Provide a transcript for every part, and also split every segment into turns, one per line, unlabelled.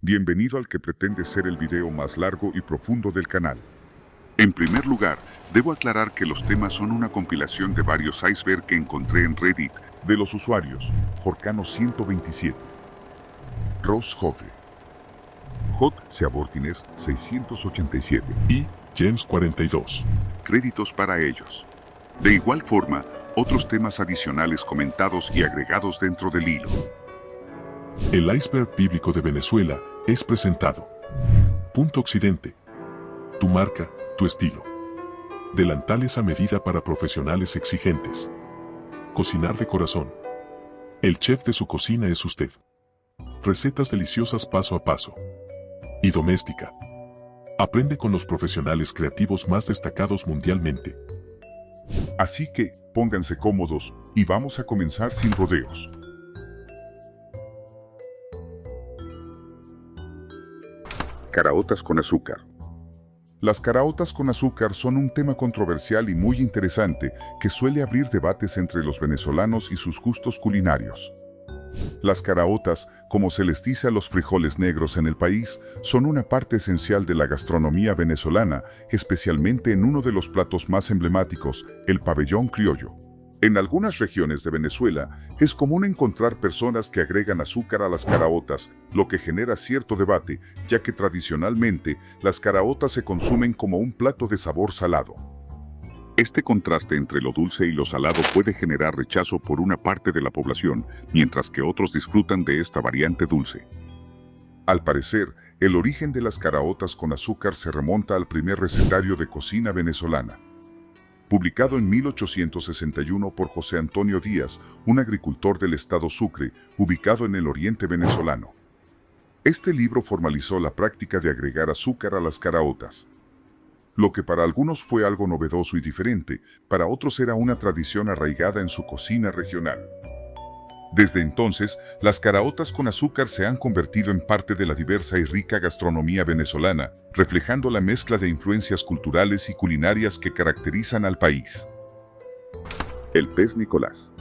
Bienvenido al que pretende ser el video más largo y profundo del canal. En primer lugar, debo aclarar que los temas son una compilación de varios icebergs que encontré en Reddit de los usuarios Jorcano127, Ross Jove, Hot Seabortines 687
y James 42.
Créditos para ellos. De igual forma, otros temas adicionales comentados y agregados dentro del hilo.
El iceberg bíblico de Venezuela es presentado. Punto Occidente. Tu marca, tu estilo. Delantales a medida para profesionales exigentes. Cocinar de corazón. El chef de su cocina es usted. Recetas deliciosas paso a paso. Y doméstica. Aprende con los profesionales creativos más destacados mundialmente.
Así que, pónganse cómodos y vamos a comenzar sin rodeos. Caraotas con azúcar. Las caraotas con azúcar son un tema controversial y muy interesante que suele abrir debates entre los venezolanos y sus gustos culinarios. Las caraotas, como se les dice a los frijoles negros en el país, son una parte esencial de la gastronomía venezolana, especialmente en uno de los platos más emblemáticos, el pabellón criollo. En algunas regiones de Venezuela, es común encontrar personas que agregan azúcar a las caraotas, lo que genera cierto debate, ya que tradicionalmente las caraotas se consumen como un plato de sabor salado. Este contraste entre lo dulce y lo salado puede generar rechazo por una parte de la población, mientras que otros disfrutan de esta variante dulce. Al parecer, el origen de las caraotas con azúcar se remonta al primer recetario de cocina venezolana. Publicado en 1861 por José Antonio Díaz, un agricultor del estado Sucre, ubicado en el oriente venezolano. Este libro formalizó la práctica de agregar azúcar a las caraotas. Lo que para algunos fue algo novedoso y diferente, para otros era una tradición arraigada en su cocina regional. Desde entonces, las caraotas con azúcar se han convertido en parte de la diversa y rica gastronomía venezolana, reflejando la mezcla de influencias culturales y culinarias que caracterizan al país. El pez Nicolás.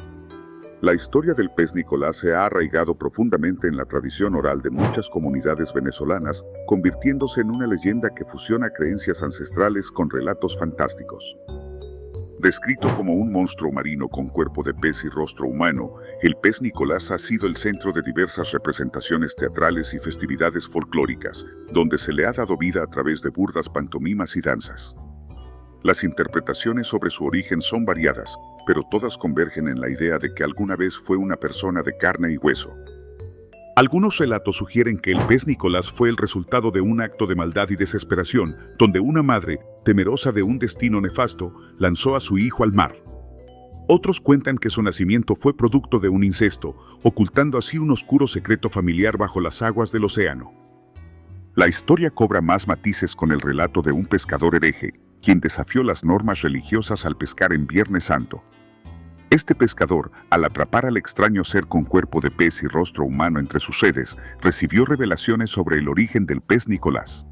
La historia del pez Nicolás se ha arraigado profundamente en la tradición oral de muchas comunidades venezolanas, convirtiéndose en una leyenda que fusiona creencias ancestrales con relatos fantásticos. Descrito como un monstruo marino con cuerpo de pez y rostro humano, el pez Nicolás ha sido el centro de diversas representaciones teatrales y festividades folclóricas, donde se le ha dado vida a través de burdas pantomimas y danzas. Las interpretaciones sobre su origen son variadas, pero todas convergen en la idea de que alguna vez fue una persona de carne y hueso. Algunos relatos sugieren que el pez Nicolás fue el resultado de un acto de maldad y desesperación, donde una madre, temerosa de un destino nefasto, lanzó a su hijo al mar. Otros cuentan que su nacimiento fue producto de un incesto, ocultando así un oscuro secreto familiar bajo las aguas del océano. La historia cobra más matices con el relato de un pescador hereje, quien desafió las normas religiosas al pescar en Viernes Santo. Este pescador, al atrapar al extraño ser con cuerpo de pez y rostro humano entre sus redes, recibió revelaciones sobre el origen del pez Nicolás.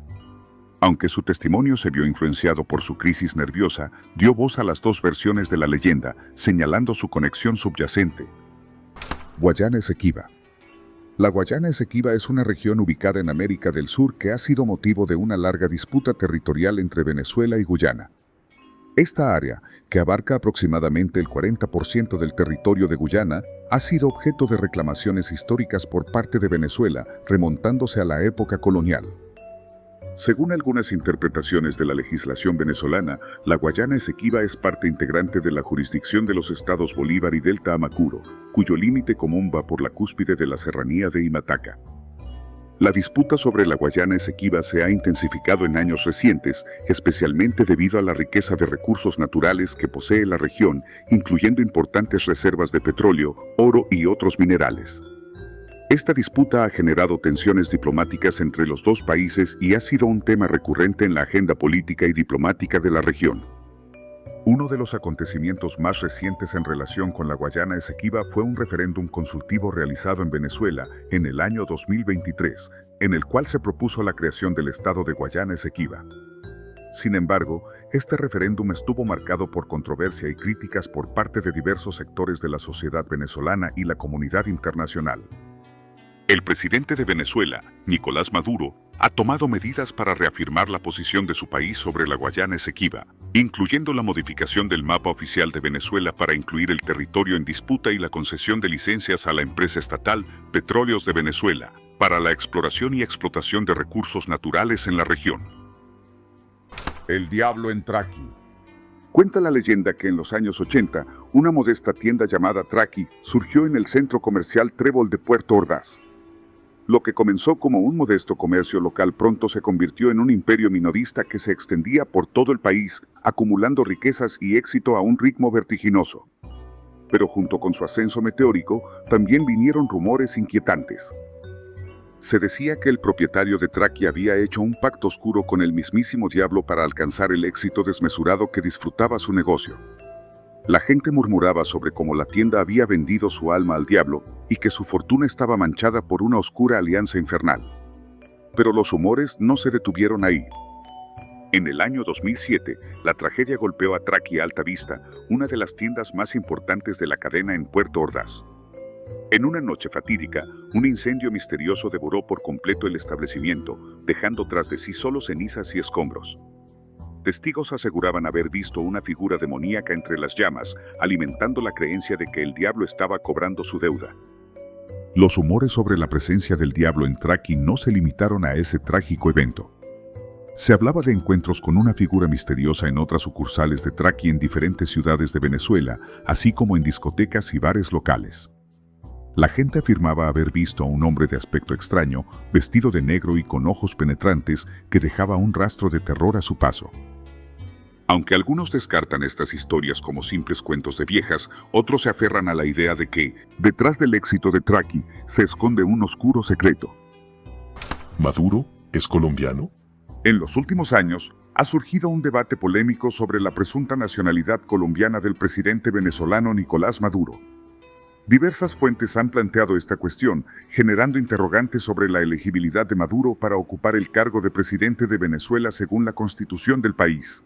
Aunque su testimonio se vio influenciado por su crisis nerviosa, dio voz a las dos versiones de la leyenda, señalando su conexión subyacente. Guayana Esequiba. La Guayana Esequiba es una región ubicada en América del Sur que ha sido motivo de una larga disputa territorial entre Venezuela y Guyana. Esta área, que abarca aproximadamente el 40% del territorio de Guyana, ha sido objeto de reclamaciones históricas por parte de Venezuela, remontándose a la época colonial. Según algunas interpretaciones de la legislación venezolana, la Guayana Esequiba es parte integrante de la jurisdicción de los estados Bolívar y Delta Amacuro, cuyo límite común va por la cúspide de la serranía de Imataca. La disputa sobre la Guayana Esequiba se ha intensificado en años recientes, especialmente debido a la riqueza de recursos naturales que posee la región, incluyendo importantes reservas de petróleo, oro y otros minerales. Esta disputa ha generado tensiones diplomáticas entre los dos países y ha sido un tema recurrente en la agenda política y diplomática de la región. Uno de los acontecimientos más recientes en relación con la Guayana Esequiba fue un referéndum consultivo realizado en Venezuela en el año 2023, en el cual se propuso la creación del estado de Guayana Esequiba. Sin embargo, este referéndum estuvo marcado por controversia y críticas por parte de diversos sectores de la sociedad venezolana y la comunidad internacional. El presidente de Venezuela, Nicolás Maduro, ha tomado medidas para reafirmar la posición de su país sobre la Guayana Esequiba, incluyendo la modificación del mapa oficial de Venezuela para incluir el territorio en disputa y la concesión de licencias a la empresa estatal Petróleos de Venezuela para la exploración y explotación de recursos naturales en la región. El diablo en Traqui. Cuenta la leyenda que en los años 80, una modesta tienda llamada Traqui surgió en el centro comercial Trébol de Puerto Ordaz. Lo que comenzó como un modesto comercio local pronto se convirtió en un imperio minorista que se extendía por todo el país, acumulando riquezas y éxito a un ritmo vertiginoso. Pero junto con su ascenso meteórico, también vinieron rumores inquietantes. Se decía que el propietario de Traqui había hecho un pacto oscuro con el mismísimo diablo para alcanzar el éxito desmesurado que disfrutaba su negocio. La gente murmuraba sobre cómo la tienda había vendido su alma al diablo y que su fortuna estaba manchada por una oscura alianza infernal. Pero los rumores no se detuvieron ahí. En el año 2007, la tragedia golpeó a Traqui Alta Vista, una de las tiendas más importantes de la cadena en Puerto Ordaz. En una noche fatídica, un incendio misterioso devoró por completo el establecimiento, dejando tras de sí solo cenizas y escombros. Testigos aseguraban haber visto una figura demoníaca entre las llamas, alimentando la creencia de que el diablo estaba cobrando su deuda. Los rumores sobre la presencia del diablo en Traqui no se limitaron a ese trágico evento. Se hablaba de encuentros con una figura misteriosa en otras sucursales de Traqui en diferentes ciudades de Venezuela, así como en discotecas y bares locales. La gente afirmaba haber visto a un hombre de aspecto extraño, vestido de negro y con ojos penetrantes, que dejaba un rastro de terror a su paso. Aunque algunos descartan estas historias como simples cuentos de viejas, otros se aferran a la idea de que, detrás del éxito de Traqui, se esconde un oscuro secreto.
¿Maduro es colombiano?
En los últimos años, ha surgido un debate polémico sobre la presunta nacionalidad colombiana del presidente venezolano Nicolás Maduro. Diversas fuentes han planteado esta cuestión, generando interrogantes sobre la elegibilidad de Maduro para ocupar el cargo de presidente de Venezuela según la constitución del país.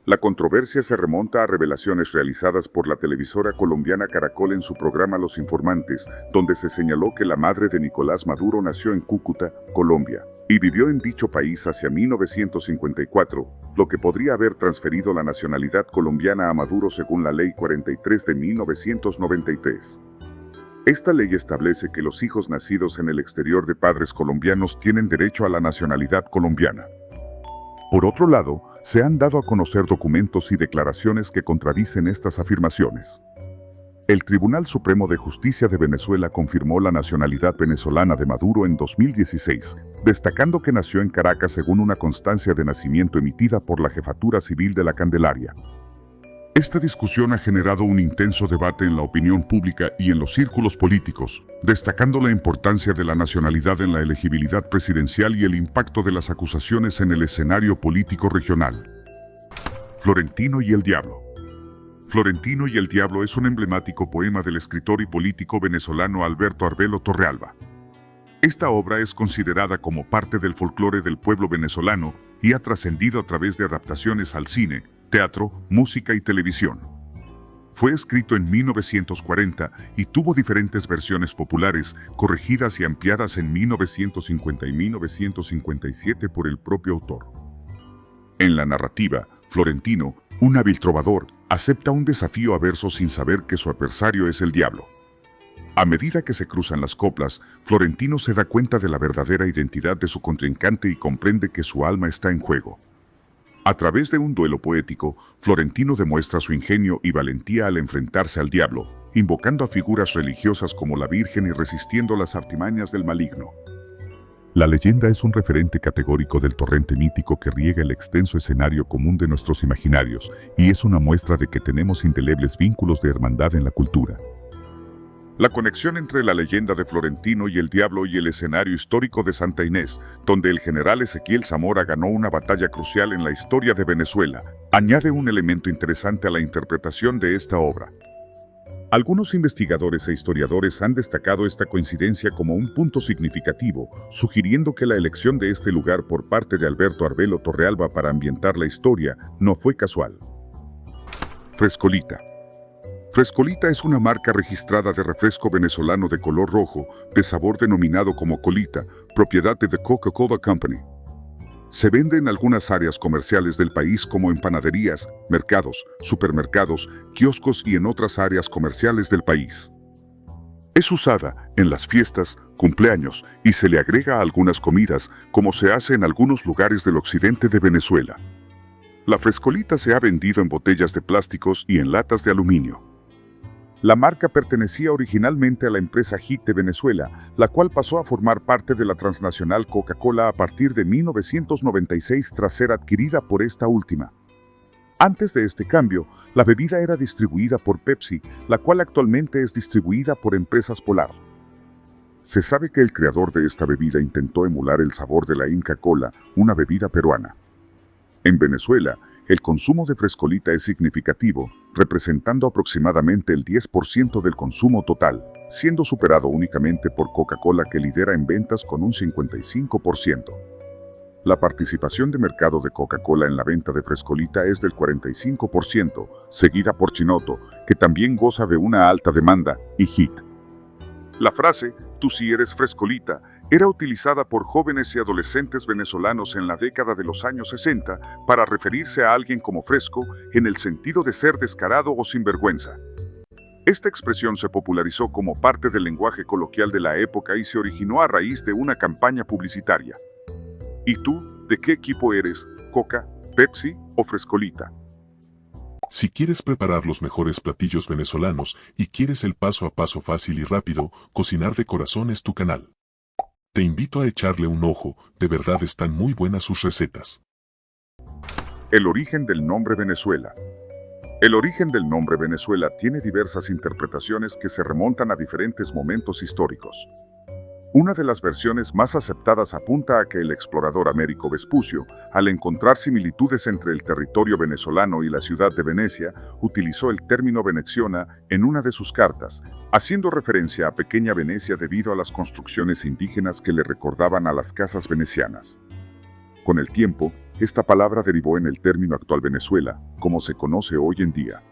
La controversia se remonta a revelaciones realizadas por la televisora colombiana Caracol en su programa Los Informantes, donde se señaló que la madre de Nicolás Maduro nació en Cúcuta, Colombia, y vivió en dicho país hacia 1954, lo que podría haber transferido la nacionalidad colombiana a Maduro según la Ley 43 de 1993. Esta ley establece que los hijos nacidos en el exterior de padres colombianos tienen derecho a la nacionalidad colombiana. Por otro lado, se han dado a conocer documentos y declaraciones que contradicen estas afirmaciones. El Tribunal Supremo de Justicia de Venezuela confirmó la nacionalidad venezolana de Maduro en 2016, destacando que nació en Caracas según una constancia de nacimiento emitida por la Jefatura Civil de la Candelaria. Esta discusión ha generado un intenso debate en la opinión pública y en los círculos políticos, destacando la importancia de la nacionalidad en la elegibilidad presidencial y el impacto de las acusaciones en el escenario político regional. Florentino y el Diablo. Florentino y el Diablo es un emblemático poema del escritor y político venezolano Alberto Arbelo Torrealba. Esta obra es considerada como parte del folclore del pueblo venezolano y ha trascendido a través de adaptaciones al cine, teatro, música y televisión. Fue escrito en 1940 y tuvo diferentes versiones populares, corregidas y ampliadas en 1950 y 1957 por el propio autor. En la narrativa, Florentino, un hábil trovador, acepta un desafío a versos sin saber que su adversario es el diablo. A medida que se cruzan las coplas, Florentino se da cuenta de la verdadera identidad de su contrincante y comprende que su alma está en juego. A través de un duelo poético, Florentino demuestra su ingenio y valentía al enfrentarse al diablo, invocando a figuras religiosas como la Virgen y resistiendo las artimañas del maligno. La leyenda es un referente categórico del torrente mítico que riega el extenso escenario común de nuestros imaginarios, y es una muestra de que tenemos indelebles vínculos de hermandad en la cultura. La conexión entre la leyenda de Florentino y el diablo y el escenario histórico de Santa Inés, donde el general Ezequiel Zamora ganó una batalla crucial en la historia de Venezuela, añade un elemento interesante a la interpretación de esta obra. Algunos investigadores e historiadores han destacado esta coincidencia como un punto significativo, sugiriendo que la elección de este lugar por parte de Alberto Arbelo Torrealba para ambientar la historia no fue casual. Frescolita. Frescolita es una marca registrada de refresco venezolano de color rojo, de sabor denominado como Colita, propiedad de The Coca-Cola Company. Se vende en algunas áreas comerciales del país como en panaderías, mercados, supermercados, kioscos y en otras áreas comerciales del país. Es usada en las fiestas, cumpleaños y se le agrega a algunas comidas, como se hace en algunos lugares del occidente de Venezuela. La Frescolita se ha vendido en botellas de plásticos y en latas de aluminio. La marca pertenecía originalmente a la empresa Hit de Venezuela, la cual pasó a formar parte de la transnacional Coca-Cola a partir de 1996 tras ser adquirida por esta última. Antes de este cambio, la bebida era distribuida por Pepsi, la cual actualmente es distribuida por Empresas Polar. Se sabe que el creador de esta bebida intentó emular el sabor de la Inca Kola, una bebida peruana. En Venezuela, el consumo de Frescolita es significativo, representando aproximadamente el 10% del consumo total, siendo superado únicamente por Coca-Cola que lidera en ventas con un 55%. La participación de mercado de Coca-Cola en la venta de Frescolita es del 45%, seguida por Chinoto, que también goza de una alta demanda, y Hit. La frase, "tú sí eres Frescolita", era utilizada por jóvenes y adolescentes venezolanos en la década de los años 60 para referirse a alguien como fresco en el sentido de ser descarado o sinvergüenza. Esta expresión se popularizó como parte del lenguaje coloquial de la época y se originó a raíz de una campaña publicitaria. ¿Y tú, de qué equipo eres? ¿Coca, Pepsi o Frescolita?
Si quieres preparar los mejores platillos venezolanos y quieres el paso a paso fácil y rápido, Cocinar de Corazón es tu canal. Te invito a echarle un ojo, de verdad están muy buenas sus recetas.
El origen del nombre Venezuela. El origen del nombre Venezuela tiene diversas interpretaciones que se remontan a diferentes momentos históricos. Una de las versiones más aceptadas apunta a que el explorador Américo Vespucio, al encontrar similitudes entre el territorio venezolano y la ciudad de Venecia, utilizó el término Veneziona en una de sus cartas, haciendo referencia a Pequeña Venecia debido a las construcciones indígenas que le recordaban a las casas venecianas. Con el tiempo, esta palabra derivó en el término actual Venezuela, como se conoce hoy en día.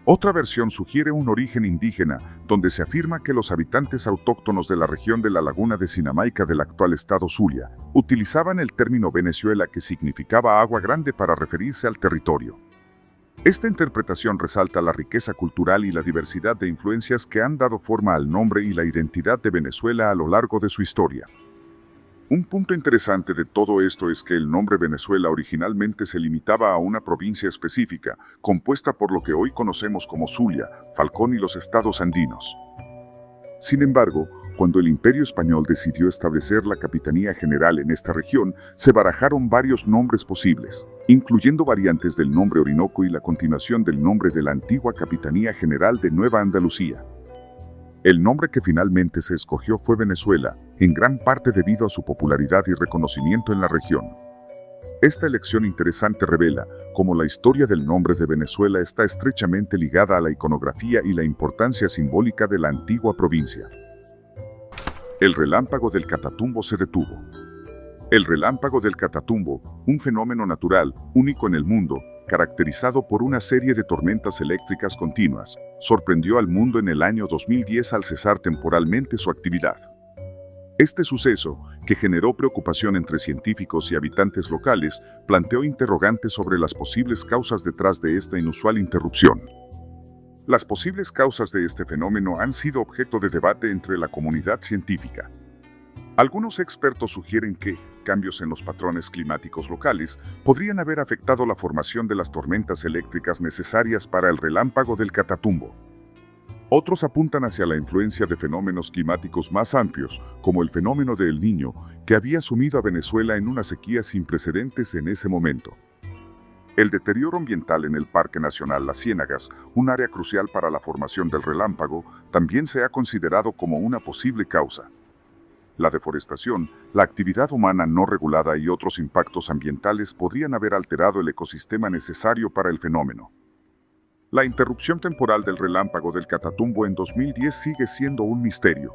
Otra versión sugiere un origen indígena, donde se afirma que los habitantes autóctonos de la región de la laguna de Sinamaica del actual estado Zulia utilizaban el término Venezuela, que significaba agua grande, para referirse al territorio. Esta interpretación resalta la riqueza cultural y la diversidad de influencias que han dado forma al nombre y la identidad de Venezuela a lo largo de su historia. Un punto interesante de todo esto es que el nombre Venezuela originalmente se limitaba a una provincia específica, compuesta por lo que hoy conocemos como Zulia, Falcón y los estados andinos. Sin embargo, cuando el Imperio Español decidió establecer la Capitanía General en esta región, se barajaron varios nombres posibles, incluyendo variantes del nombre Orinoco y la continuación del nombre de la antigua Capitanía General de Nueva Andalucía. El nombre que finalmente se escogió fue Venezuela, en gran parte debido a su popularidad y reconocimiento en la región. Esta elección interesante revela cómo la historia del nombre de Venezuela está estrechamente ligada a la iconografía y la importancia simbólica de la antigua provincia. El relámpago del Catatumbo se detuvo. El relámpago del Catatumbo, un fenómeno natural, único en el mundo, caracterizado por una serie de tormentas eléctricas continuas, sorprendió al mundo en el año 2010 al cesar temporalmente su actividad. Este suceso, que generó preocupación entre científicos y habitantes locales, planteó interrogantes sobre las posibles causas detrás de esta inusual interrupción. Las posibles causas de este fenómeno han sido objeto de debate entre la comunidad científica. Algunos expertos sugieren que cambios en los patrones climáticos locales podrían haber afectado la formación de las tormentas eléctricas necesarias para el relámpago del Catatumbo. Otros apuntan hacia la influencia de fenómenos climáticos más amplios, como el fenómeno de El Niño, que había sumido a Venezuela en una sequía sin precedentes en ese momento. El deterioro ambiental en el Parque Nacional Las Ciénagas, un área crucial para la formación del relámpago, también se ha considerado como una posible causa. La deforestación, la actividad humana no regulada y otros impactos ambientales podrían haber alterado el ecosistema necesario para el fenómeno. La interrupción temporal del relámpago del Catatumbo en 2010 sigue siendo un misterio.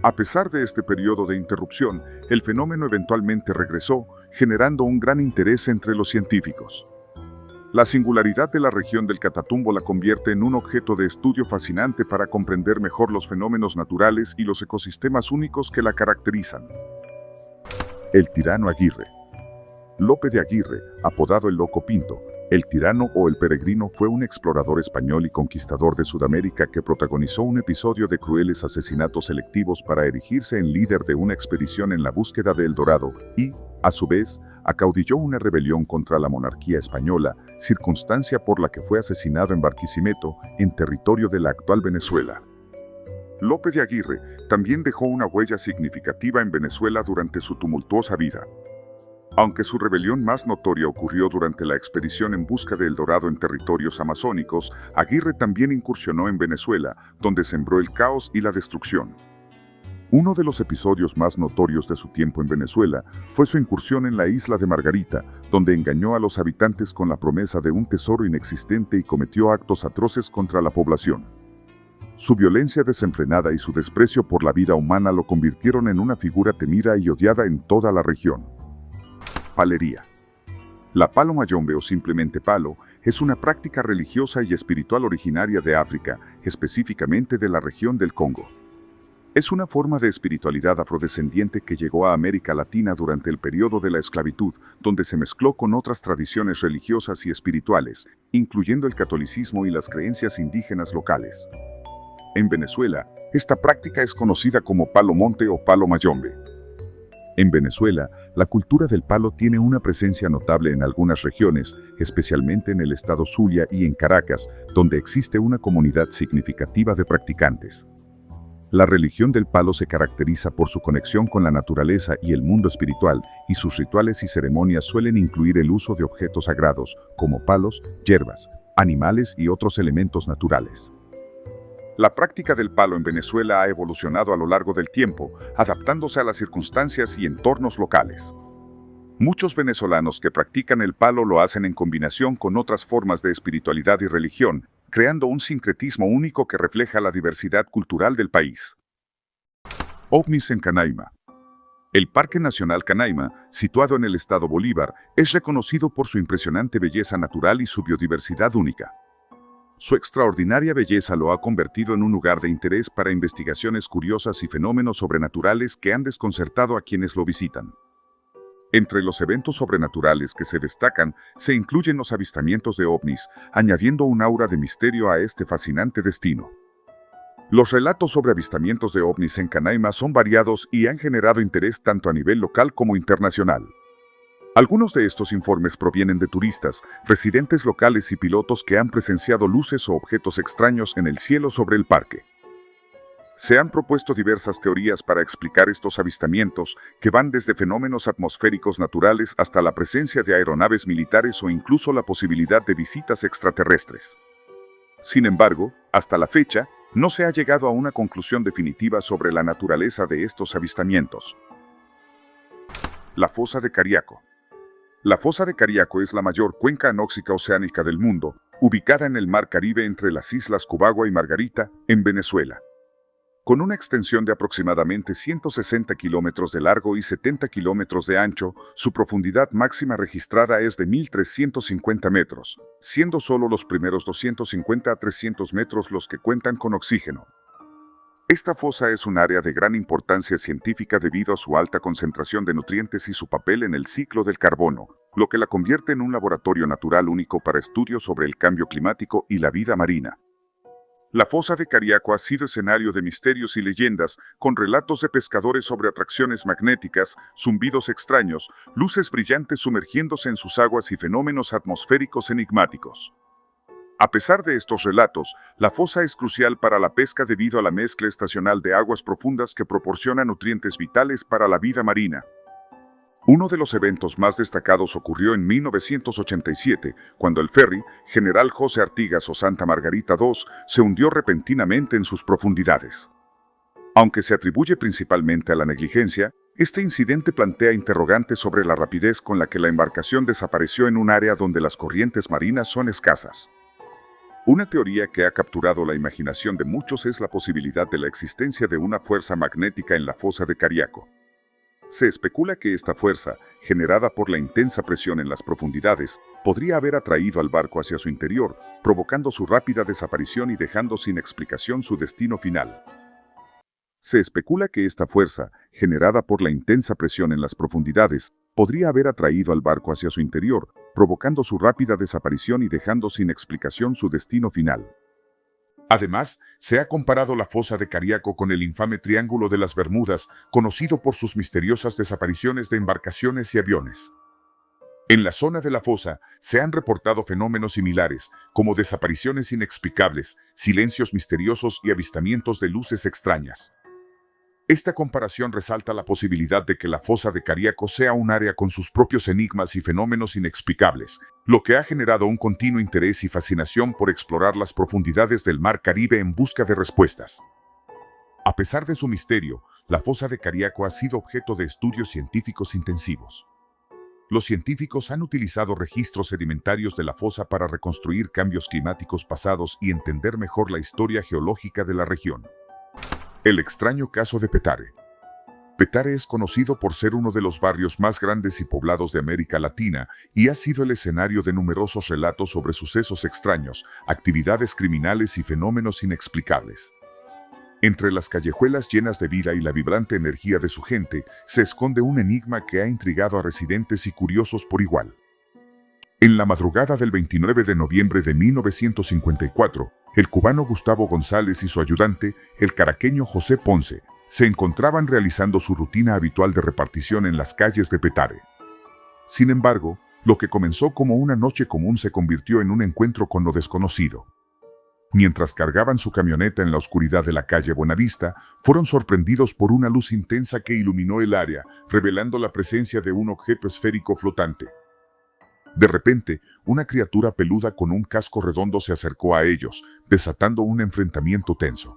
A pesar de este periodo de interrupción, el fenómeno eventualmente regresó, generando un gran interés entre los científicos. La singularidad de la región del Catatumbo la convierte en un objeto de estudio fascinante para comprender mejor los fenómenos naturales y los ecosistemas únicos que la caracterizan. El tirano Aguirre. Lope de Aguirre, apodado el Loco Pinto, el tirano o el peregrino, fue un explorador español y conquistador de Sudamérica que protagonizó un episodio de crueles asesinatos selectivos para erigirse en líder de una expedición en la búsqueda de El Dorado y, a su vez, acaudilló una rebelión contra la monarquía española, circunstancia por la que fue asesinado en Barquisimeto, en territorio de la actual Venezuela. Lope de Aguirre también dejó una huella significativa en Venezuela durante su tumultuosa vida. Aunque su rebelión más notoria ocurrió durante la expedición en busca de El Dorado en territorios amazónicos, Aguirre también incursionó en Venezuela, donde sembró el caos y la destrucción. Uno de los episodios más notorios de su tiempo en Venezuela fue su incursión en la isla de Margarita, donde engañó a los habitantes con la promesa de un tesoro inexistente y cometió actos atroces contra la población. Su violencia desenfrenada y su desprecio por la vida humana lo convirtieron en una figura temida y odiada en toda la región. Palería. La palo mayombe o simplemente palo es una práctica religiosa y espiritual originaria de África, específicamente de la región del Congo. Es una forma de espiritualidad afrodescendiente que llegó a América Latina durante el periodo de la esclavitud, donde se mezcló con otras tradiciones religiosas y espirituales, incluyendo el catolicismo y las creencias indígenas locales. En Venezuela, esta práctica es conocida como palo monte o palo mayombe. En Venezuela, la cultura del palo tiene una presencia notable en algunas regiones, especialmente en el estado Zulia y en Caracas, donde existe una comunidad significativa de practicantes. La religión del palo se caracteriza por su conexión con la naturaleza y el mundo espiritual, y sus rituales y ceremonias suelen incluir el uso de objetos sagrados, como palos, hierbas, animales y otros elementos naturales. La práctica del palo en Venezuela ha evolucionado a lo largo del tiempo, adaptándose a las circunstancias y entornos locales. Muchos venezolanos que practican el palo lo hacen en combinación con otras formas de espiritualidad y religión, creando un sincretismo único que refleja la diversidad cultural del país. OVNIs en Canaima. El Parque Nacional Canaima, situado en el estado Bolívar, es reconocido por su impresionante belleza natural y su biodiversidad única. Su extraordinaria belleza lo ha convertido en un lugar de interés para investigaciones curiosas y fenómenos sobrenaturales que han desconcertado a quienes lo visitan. Entre los eventos sobrenaturales que se destacan, se incluyen los avistamientos de ovnis, añadiendo un aura de misterio a este fascinante destino. Los relatos sobre avistamientos de ovnis en Canaima son variados y han generado interés tanto a nivel local como internacional. Algunos de estos informes provienen de turistas, residentes locales y pilotos que han presenciado luces o objetos extraños en el cielo sobre el parque. Se han propuesto diversas teorías para explicar estos avistamientos, que van desde fenómenos atmosféricos naturales hasta la presencia de aeronaves militares o incluso la posibilidad de visitas extraterrestres. Sin embargo, hasta la fecha, no se ha llegado a una conclusión definitiva sobre la naturaleza de estos avistamientos. La fosa de Cariaco. La fosa de Cariaco es la mayor cuenca anóxica oceánica del mundo, ubicada en el Mar Caribe entre las islas Cubagua y Margarita, en Venezuela. Con una extensión de aproximadamente 160 kilómetros de largo y 70 kilómetros de ancho, su profundidad máxima registrada es de 1.350 metros, siendo solo los primeros 250 a 300 metros los que cuentan con oxígeno. Esta fosa es un área de gran importancia científica debido a su alta concentración de nutrientes y su papel en el ciclo del carbono, lo que la convierte en un laboratorio natural único para estudios sobre el cambio climático y la vida marina. La fosa de Cariaco ha sido escenario de misterios y leyendas, con relatos de pescadores sobre atracciones magnéticas, zumbidos extraños, luces brillantes sumergiéndose en sus aguas y fenómenos atmosféricos enigmáticos. A pesar de estos relatos, la fosa es crucial para la pesca debido a la mezcla estacional de aguas profundas que proporciona nutrientes vitales para la vida marina. Uno de los eventos más destacados ocurrió en 1987, cuando el ferry General José Artigas o Santa Margarita II se hundió repentinamente en sus profundidades. Aunque se atribuye principalmente a la negligencia, este incidente plantea interrogantes sobre la rapidez con la que la embarcación desapareció en un área donde las corrientes marinas son escasas. Una teoría que ha capturado la imaginación de muchos es la posibilidad de la existencia de una fuerza magnética en la fosa de Cariaco. Se especula que esta fuerza, generada por la intensa presión en las profundidades, podría haber atraído al barco hacia su interior, provocando su rápida desaparición y dejando sin explicación su destino final. Se especula que esta fuerza, generada por la intensa presión en las profundidades, podría haber atraído al barco hacia su interior, provocando su rápida desaparición y dejando sin explicación su destino final. Además, se ha comparado la fosa de Cariaco con el infame Triángulo de las Bermudas, conocido por sus misteriosas desapariciones de embarcaciones y aviones. En la zona de la fosa se han reportado fenómenos similares, como desapariciones inexplicables, silencios misteriosos y avistamientos de luces extrañas. Esta comparación resalta la posibilidad de que la fosa de Cariaco sea un área con sus propios enigmas y fenómenos inexplicables, lo que ha generado un continuo interés y fascinación por explorar las profundidades del Mar Caribe en busca de respuestas. A pesar de su misterio, la fosa de Cariaco ha sido objeto de estudios científicos intensivos. Los científicos han utilizado registros sedimentarios de la fosa para reconstruir cambios climáticos pasados y entender mejor la historia geológica de la región. El extraño caso de Petare. Petare es conocido por ser uno de los barrios más grandes y poblados de América Latina y ha sido el escenario de numerosos relatos sobre sucesos extraños, actividades criminales y fenómenos inexplicables. Entre las callejuelas llenas de vida y la vibrante energía de su gente, se esconde un enigma que ha intrigado a residentes y curiosos por igual. En la madrugada del 29 de noviembre de 1954, el cubano Gustavo González y su ayudante, el caraqueño José Ponce, se encontraban realizando su rutina habitual de repartición en las calles de Petare. Sin embargo, lo que comenzó como una noche común se convirtió en un encuentro con lo desconocido. Mientras cargaban su camioneta en la oscuridad de la calle Buenavista, fueron sorprendidos por una luz intensa que iluminó el área, revelando la presencia de un objeto esférico flotante. De repente, una criatura peluda con un casco redondo se acercó a ellos, desatando un enfrentamiento tenso.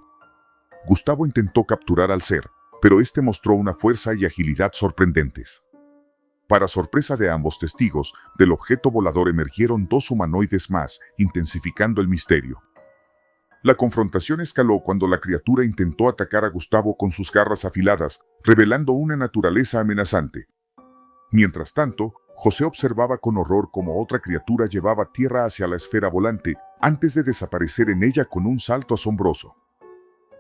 Gustavo intentó capturar al ser, pero este mostró una fuerza y agilidad sorprendentes. Para sorpresa de ambos testigos, del objeto volador emergieron dos humanoides más, intensificando el misterio. La confrontación escaló cuando la criatura intentó atacar a Gustavo con sus garras afiladas, revelando una naturaleza amenazante. Mientras tanto, José observaba con horror cómo otra criatura llevaba tierra hacia la esfera volante, antes de desaparecer en ella con un salto asombroso.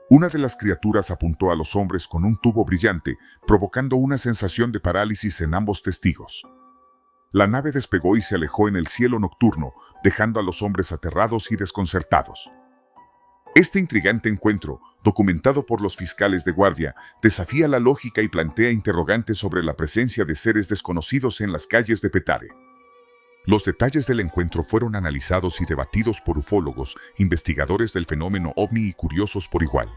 Una de las criaturas apuntó a los hombres con un tubo brillante, provocando una sensación de parálisis en ambos testigos. La nave despegó y se alejó en el cielo nocturno, dejando a los hombres aterrados y desconcertados. Este intrigante encuentro, documentado por los fiscales de guardia, desafía la lógica y plantea interrogantes sobre la presencia de seres desconocidos en las calles de Petare. Los detalles del encuentro fueron analizados y debatidos por ufólogos, investigadores del fenómeno ovni y curiosos por igual.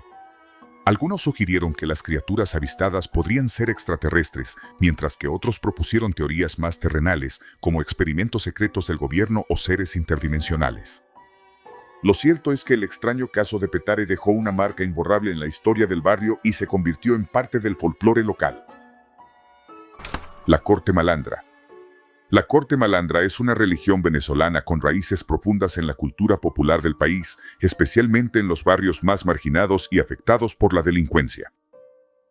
Algunos sugirieron que las criaturas avistadas podrían ser extraterrestres, mientras que otros propusieron teorías más terrenales, como experimentos secretos del gobierno o seres interdimensionales. Lo cierto es que el extraño caso de Petare dejó una marca imborrable en la historia del barrio y se convirtió en parte del folclore local. La Corte Malandra. La Corte Malandra es una religión venezolana con raíces profundas en la cultura popular del país, especialmente en los barrios más marginados y afectados por la delincuencia.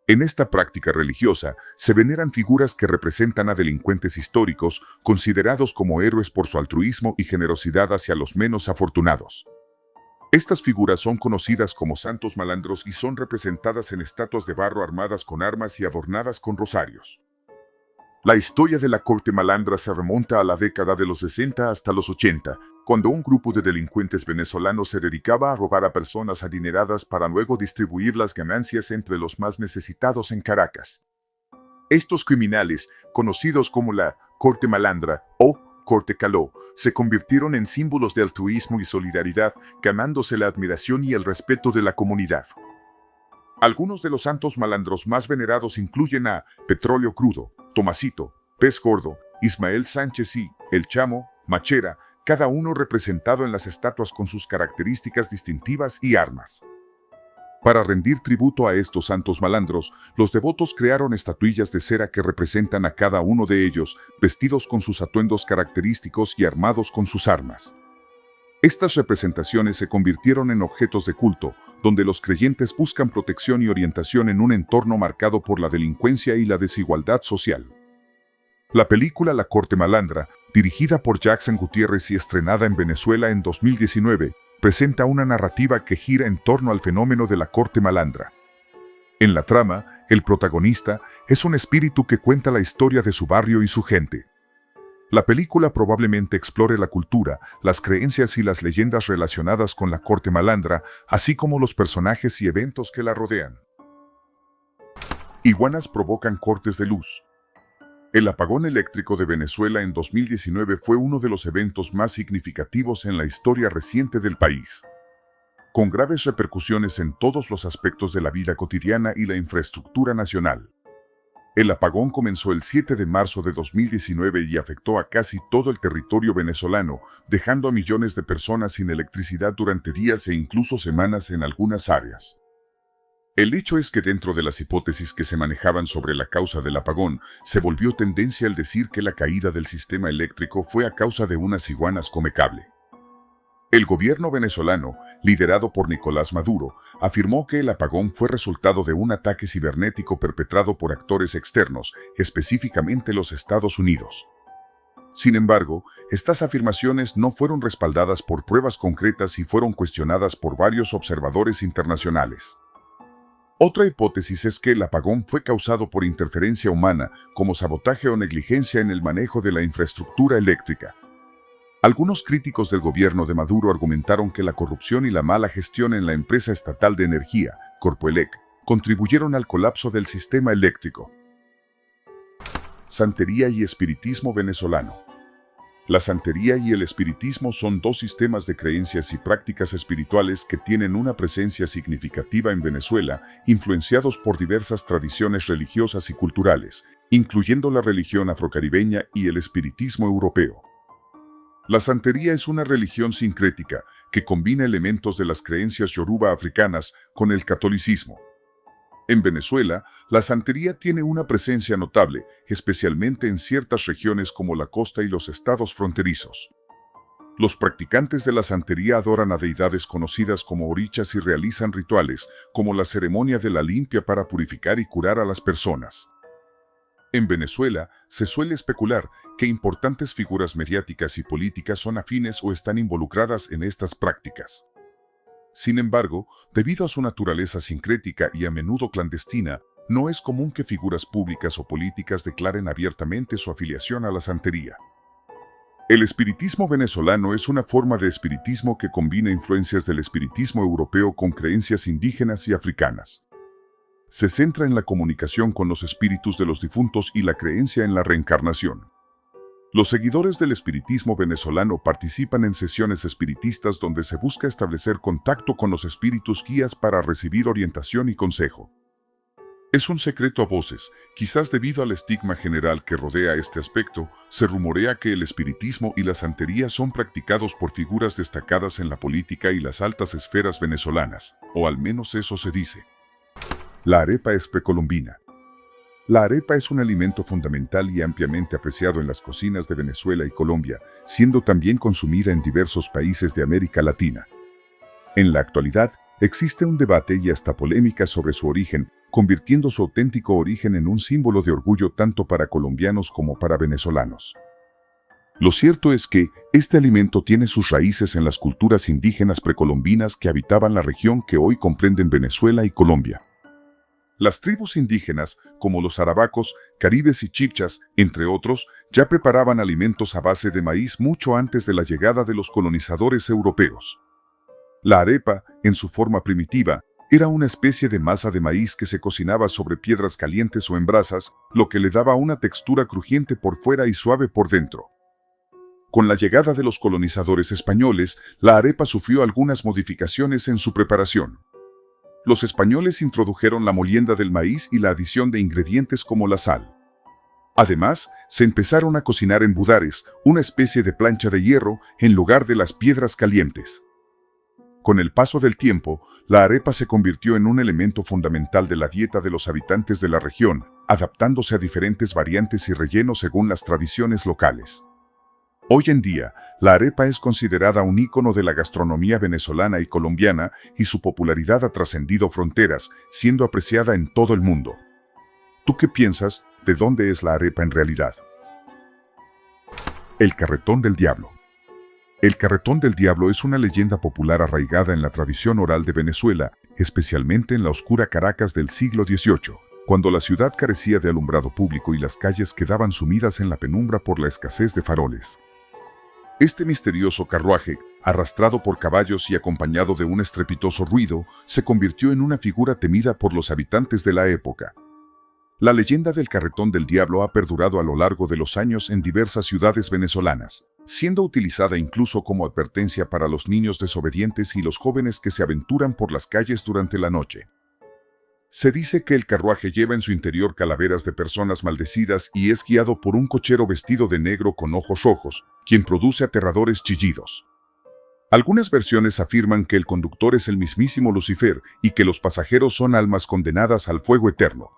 En esta práctica religiosa se veneran figuras que representan a delincuentes históricos, considerados como héroes por su altruismo y generosidad hacia los menos afortunados. Estas figuras son conocidas como santos malandros y son representadas en estatuas de barro armadas con armas y adornadas con rosarios. La historia de la Corte Malandra se remonta a la década de los 60 hasta los 80, cuando un grupo de delincuentes venezolanos se dedicaba a robar a personas adineradas para luego distribuir las ganancias entre los más necesitados en Caracas. Estos criminales, conocidos como la Corte Malandra o Corte Caló, se convirtieron en símbolos de altruismo y solidaridad, ganándose la admiración y el respeto de la comunidad. Algunos de los santos malandros más venerados incluyen a Petróleo Crudo, Tomasito, Pez Gordo, Ismael Sánchez y El Chamo, Machera, cada uno representado en las estatuas con sus características distintivas y armas. Para rendir tributo a estos santos malandros, los devotos crearon estatuillas de cera que representan a cada uno de ellos, vestidos con sus atuendos característicos y armados con sus armas. Estas representaciones se convirtieron en objetos de culto, donde los creyentes buscan protección y orientación en un entorno marcado por la delincuencia y la desigualdad social. La película La Corte Malandra, dirigida por Jackson Gutiérrez y estrenada en Venezuela en 2019, presenta una narrativa que gira en torno al fenómeno de la Corte Malandra. En la trama, el protagonista es un espíritu que cuenta la historia de su barrio y su gente. La película probablemente explore la cultura, las creencias y las leyendas relacionadas con la Corte Malandra, así como los personajes y eventos que la rodean. Iguanas provocan cortes de luz. El apagón eléctrico de Venezuela en 2019 fue uno de los eventos más significativos en la historia reciente del país, con graves repercusiones en todos los aspectos de la vida cotidiana y la infraestructura nacional. El apagón comenzó el 7 de marzo de 2019 y afectó a casi todo el territorio venezolano, dejando a millones de personas sin electricidad durante días e incluso semanas en algunas áreas. El hecho es que dentro de las hipótesis que se manejaban sobre la causa del apagón, se volvió tendencia al decir que la caída del sistema eléctrico fue a causa de unas iguanas come cable. El gobierno venezolano, liderado por Nicolás Maduro, afirmó que el apagón fue resultado de un ataque cibernético perpetrado por actores externos, específicamente los Estados Unidos. Sin embargo, estas afirmaciones no fueron respaldadas por pruebas concretas y fueron cuestionadas por varios observadores internacionales. Otra hipótesis es que el apagón fue causado por interferencia humana, como sabotaje o negligencia en el manejo de la infraestructura eléctrica. Algunos críticos del gobierno de Maduro argumentaron que la corrupción y la mala gestión en la empresa estatal de energía, Corpoelec, contribuyeron al colapso del sistema eléctrico. Santería y espiritismo venezolano. La santería y el espiritismo son dos sistemas de creencias y prácticas espirituales que tienen una presencia significativa en Venezuela, influenciados por diversas tradiciones religiosas y culturales, incluyendo la religión afrocaribeña y el espiritismo europeo. La santería es una religión sincrética que combina elementos de las creencias yoruba africanas con el catolicismo. En Venezuela, la santería tiene una presencia notable, especialmente en ciertas regiones como la costa y los estados fronterizos. Los practicantes de la santería adoran a deidades conocidas como orichas y realizan rituales, como la ceremonia de la limpia para purificar y curar a las personas. En Venezuela, se suele especular que importantes figuras mediáticas y políticas son afines o están involucradas en estas prácticas. Sin embargo, debido a su naturaleza sincrética y a menudo clandestina, no es común que figuras públicas o políticas declaren abiertamente su afiliación a la santería. El espiritismo venezolano es una forma de espiritismo que combina influencias del espiritismo europeo con creencias indígenas y africanas. Se centra en la comunicación con los espíritus de los difuntos y la creencia en la reencarnación. Los seguidores del espiritismo venezolano participan en sesiones espiritistas donde se busca establecer contacto con los espíritus guías para recibir orientación y consejo. Es un secreto a voces, quizás debido al estigma general que rodea este aspecto, se rumorea que el espiritismo y la santería son practicados por figuras destacadas en la política y las altas esferas venezolanas, o al menos eso se dice. La arepa es precolombina. La arepa es un alimento fundamental y ampliamente apreciado en las cocinas de Venezuela y Colombia, siendo también consumida en diversos países de América Latina. En la actualidad, existe un debate y hasta polémica sobre su origen, convirtiendo su auténtico origen en un símbolo de orgullo tanto para colombianos como para venezolanos. Lo cierto es que este alimento tiene sus raíces en las culturas indígenas precolombinas que habitaban la región que hoy comprenden Venezuela y Colombia. Las tribus indígenas, como los arabacos, caribes y chibchas, entre otros, ya preparaban alimentos a base de maíz mucho antes de la llegada de los colonizadores europeos. La arepa, en su forma primitiva, era una especie de masa de maíz que se cocinaba sobre piedras calientes o en brasas, lo que le daba una textura crujiente por fuera y suave por dentro. Con la llegada de los colonizadores españoles, la arepa sufrió algunas modificaciones en su preparación. Los españoles introdujeron la molienda del maíz y la adición de ingredientes como la sal. Además, se empezaron a cocinar en budares, una especie de plancha de hierro, en lugar de las piedras calientes. Con el paso del tiempo, la arepa se convirtió en un elemento fundamental de la dieta de los habitantes de la región, adaptándose a diferentes variantes y rellenos según las tradiciones locales. Hoy en día, la arepa es considerada un ícono de la gastronomía venezolana y colombiana y su popularidad ha trascendido fronteras, siendo apreciada en todo el mundo. ¿Tú qué piensas? ¿De dónde es la arepa en realidad? El carretón del diablo. El carretón del diablo es una leyenda popular arraigada en la tradición oral de Venezuela, especialmente en la oscura Caracas del siglo XVIII, cuando la ciudad carecía de alumbrado público y las calles quedaban sumidas en la penumbra por la escasez de faroles. Este misterioso carruaje, arrastrado por caballos y acompañado de un estrepitoso ruido, se convirtió en una figura temida por los habitantes de la época. La leyenda del carretón del diablo ha perdurado a lo largo de los años en diversas ciudades venezolanas, siendo utilizada incluso como advertencia para los niños desobedientes y los jóvenes que se aventuran por las calles durante la noche. Se dice que el carruaje lleva en su interior calaveras de personas maldecidas y es guiado por un cochero vestido de negro con ojos rojos, quien produce aterradores chillidos. Algunas versiones afirman que el conductor es el mismísimo Lucifer y que los pasajeros son almas condenadas al fuego eterno.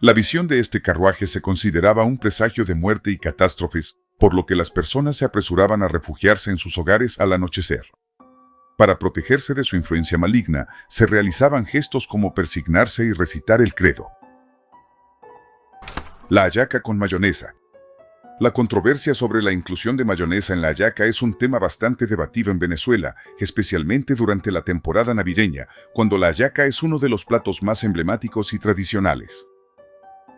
La visión de este carruaje se consideraba un presagio de muerte y catástrofes, por lo que las personas se apresuraban a refugiarse en sus hogares al anochecer. Para protegerse de su influencia maligna, se realizaban gestos como persignarse y recitar el credo. La hallaca con mayonesa. La controversia sobre la inclusión de mayonesa en la hallaca es un tema bastante debatido en Venezuela, especialmente durante la temporada navideña, cuando la hallaca es uno de los platos más emblemáticos y tradicionales.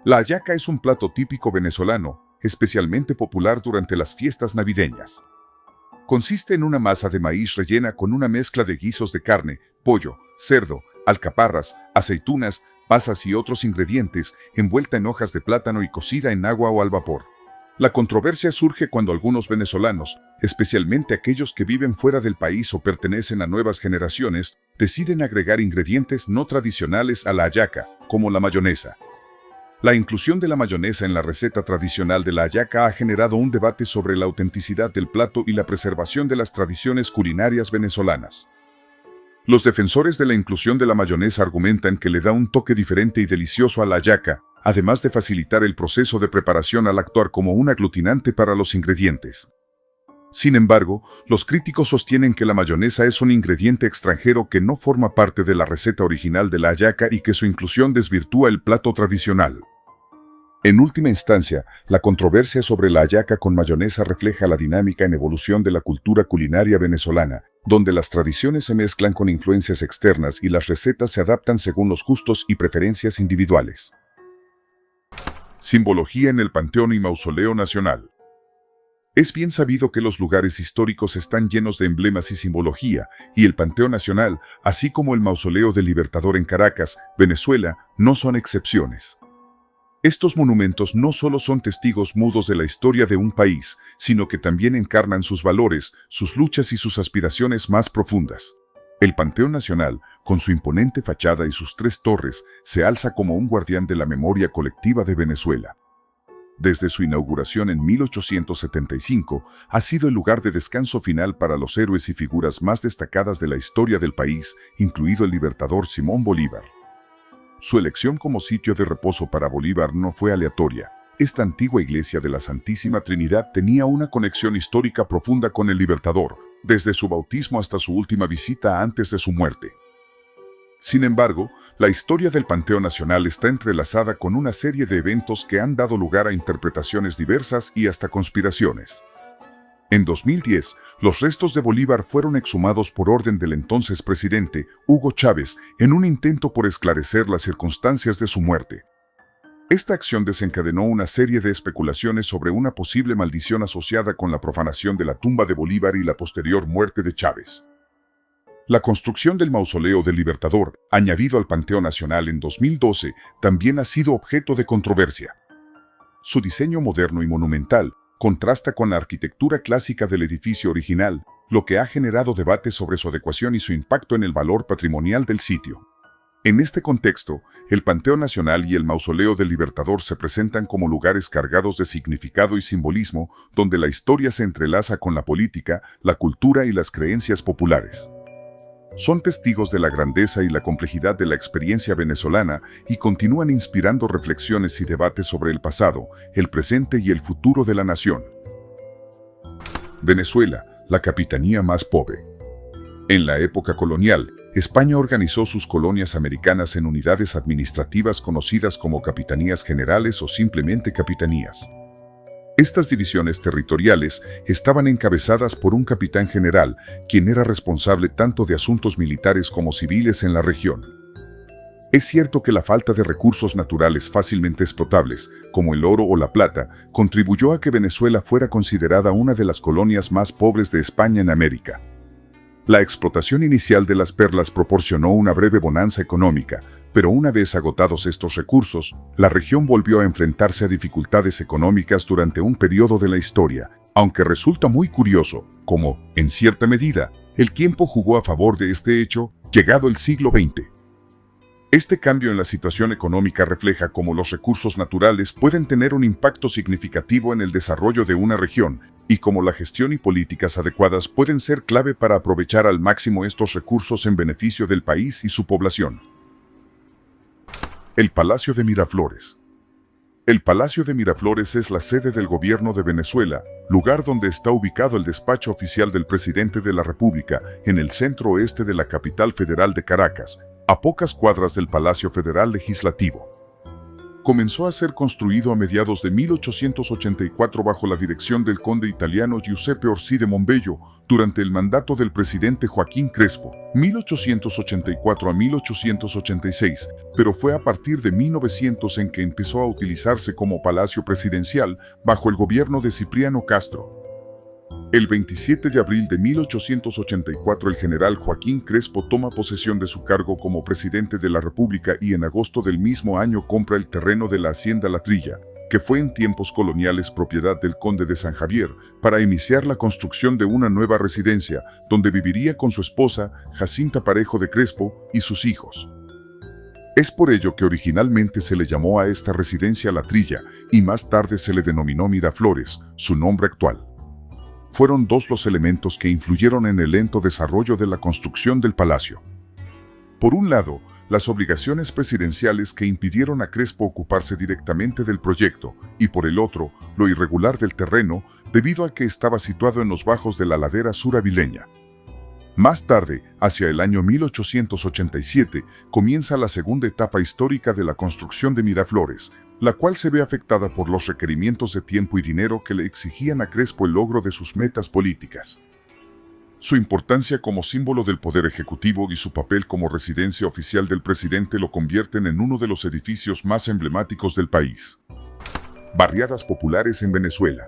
La hallaca es un plato típico venezolano, especialmente popular durante las fiestas navideñas. Consiste en una masa de maíz rellena con una mezcla de guisos de carne, pollo, cerdo, alcaparras, aceitunas, pasas y otros ingredientes, envuelta en hojas de plátano y cocida en agua o al vapor. La controversia surge cuando algunos venezolanos, especialmente aquellos que viven fuera del país o pertenecen a nuevas generaciones, deciden agregar ingredientes no tradicionales a la hallaca, como la mayonesa. La inclusión de la mayonesa en la receta tradicional de la hallaca ha generado un debate sobre la autenticidad del plato y la preservación de las tradiciones culinarias venezolanas. Los defensores de la inclusión de la mayonesa argumentan que le da un toque diferente y delicioso a la hallaca, además de facilitar el proceso de preparación al actuar como un aglutinante para los ingredientes. Sin embargo, los críticos sostienen que la mayonesa es un ingrediente extranjero que no forma parte de la receta original de la hallaca y que su inclusión desvirtúa el plato tradicional. En última instancia, la controversia sobre la hallaca con mayonesa refleja la dinámica en evolución de la cultura culinaria venezolana, donde las tradiciones se mezclan con influencias externas y las recetas se adaptan según los gustos y preferencias individuales. Simbología en el Panteón y Mausoleo Nacional. Es bien sabido que los lugares históricos están llenos de emblemas y simbología, y el Panteón Nacional, así como el Mausoleo del Libertador en Caracas, Venezuela, no son excepciones. Estos monumentos no solo son testigos mudos de la historia de un país, sino que también encarnan sus valores, sus luchas y sus aspiraciones más profundas. El Panteón Nacional, con su imponente fachada y sus 3 torres, se alza como un guardián de la memoria colectiva de Venezuela. Desde su inauguración en 1875, ha sido el lugar de descanso final para los héroes y figuras más destacadas de la historia del país, incluido el libertador Simón Bolívar. Su elección como sitio de reposo para Bolívar no fue aleatoria. Esta antigua iglesia de la Santísima Trinidad tenía una conexión histórica profunda con el Libertador, desde su bautismo hasta su última visita antes de su muerte. Sin embargo, la historia del Panteón Nacional está entrelazada con una serie de eventos que han dado lugar a interpretaciones diversas y hasta conspiraciones. En 2010, los restos de Bolívar fueron exhumados por orden del entonces presidente, Hugo Chávez, en un intento por esclarecer las circunstancias de su muerte. Esta acción desencadenó una serie de especulaciones sobre una posible maldición asociada con la profanación de la tumba de Bolívar y la posterior muerte de Chávez. La construcción del Mausoleo del Libertador, añadido al Panteón Nacional en 2012, también ha sido objeto de controversia. Su diseño moderno y monumental contrasta con la arquitectura clásica del edificio original, lo que ha generado debates sobre su adecuación y su impacto en el valor patrimonial del sitio. En este contexto, el Panteón Nacional y el Mausoleo del Libertador se presentan como lugares cargados de significado y simbolismo, donde la historia se entrelaza con la política, la cultura y las creencias populares. Son testigos de la grandeza y la complejidad de la experiencia venezolana y continúan inspirando reflexiones y debates sobre el pasado, el presente y el futuro de la nación. Venezuela, la capitanía más pobre. En la época colonial, España organizó sus colonias americanas en unidades administrativas conocidas como capitanías generales o simplemente capitanías. Estas divisiones territoriales estaban encabezadas por un capitán general, quien era responsable tanto de asuntos militares como civiles en la región. Es cierto que la falta de recursos naturales fácilmente explotables, como el oro o la plata, contribuyó a que Venezuela fuera considerada una de las colonias más pobres de España en América. La explotación inicial de las perlas proporcionó una breve bonanza económica, pero una vez agotados estos recursos, la región volvió a enfrentarse a dificultades económicas durante un periodo de la historia, aunque resulta muy curioso cómo, en cierta medida, el tiempo jugó a favor de este hecho, llegado el siglo XX. Este cambio en la situación económica refleja cómo los recursos naturales pueden tener un impacto significativo en el desarrollo de una región, y cómo la gestión y políticas adecuadas pueden ser clave para aprovechar al máximo estos recursos en beneficio del país y su población. El Palacio de Miraflores. El Palacio de Miraflores es la sede del gobierno de Venezuela, lugar donde está ubicado el despacho oficial del presidente de la República, en el centro oeste de la capital federal de Caracas, a pocas cuadras del Palacio Federal Legislativo. Comenzó a ser construido a mediados de 1884 bajo la dirección del conde italiano Giuseppe Orsí de Mombello durante el mandato del presidente Joaquín Crespo, 1884 a 1886, pero fue a partir de 1900 en que empezó a utilizarse como palacio presidencial bajo el gobierno de Cipriano Castro. El 27 de abril de 1884 el general Joaquín Crespo toma posesión de su cargo como presidente de la República y en agosto del mismo año compra el terreno de la hacienda La Trilla, que fue en tiempos coloniales propiedad del conde de San Javier, para iniciar la construcción de una nueva residencia, donde viviría con su esposa, Jacinta Parejo de Crespo, y sus hijos. Es por ello que originalmente se le llamó a esta residencia La Trilla, y más tarde se le denominó Miraflores, su nombre actual. Fueron dos los elementos que influyeron en el lento desarrollo de la construcción del palacio. Por un lado, las obligaciones presidenciales que impidieron a Crespo ocuparse directamente del proyecto, y por el otro, lo irregular del terreno, debido a que estaba situado en los bajos de la ladera suravileña. Más tarde, hacia el año 1887, comienza la segunda etapa histórica de la construcción de Miraflores, la cual se ve afectada por los requerimientos de tiempo y dinero que le exigían a Crespo el logro de sus metas políticas. Su importancia como símbolo del poder ejecutivo y su papel como residencia oficial del presidente lo convierten en uno de los edificios más emblemáticos del país. Barriadas populares en Venezuela.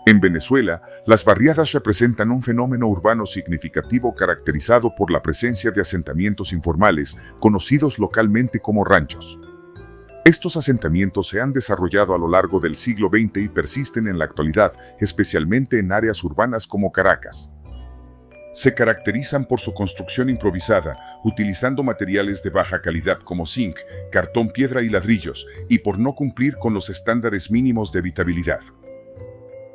En Venezuela, las barriadas representan un fenómeno urbano significativo caracterizado por la presencia de asentamientos informales, conocidos localmente como ranchos. Estos asentamientos se han desarrollado a lo largo del siglo XX y persisten en la actualidad, especialmente en áreas urbanas como Caracas. Se caracterizan por su construcción improvisada, utilizando materiales de baja calidad como zinc, cartón, piedra y ladrillos, y por no cumplir con los estándares mínimos de habitabilidad.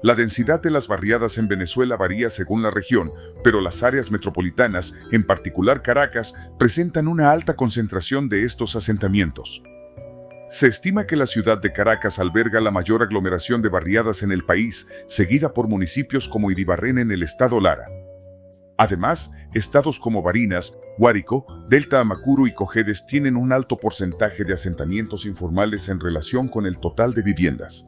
La densidad de las barriadas en Venezuela varía según la región, pero las áreas metropolitanas, en particular Caracas, presentan una alta concentración de estos asentamientos. Se estima que la ciudad de Caracas alberga la mayor aglomeración de barriadas en el país, seguida por municipios como Iribarren en el estado Lara. Además, estados como Barinas, Guárico, Delta Amacuro y Cojedes tienen un alto porcentaje de asentamientos informales en relación con el total de viviendas.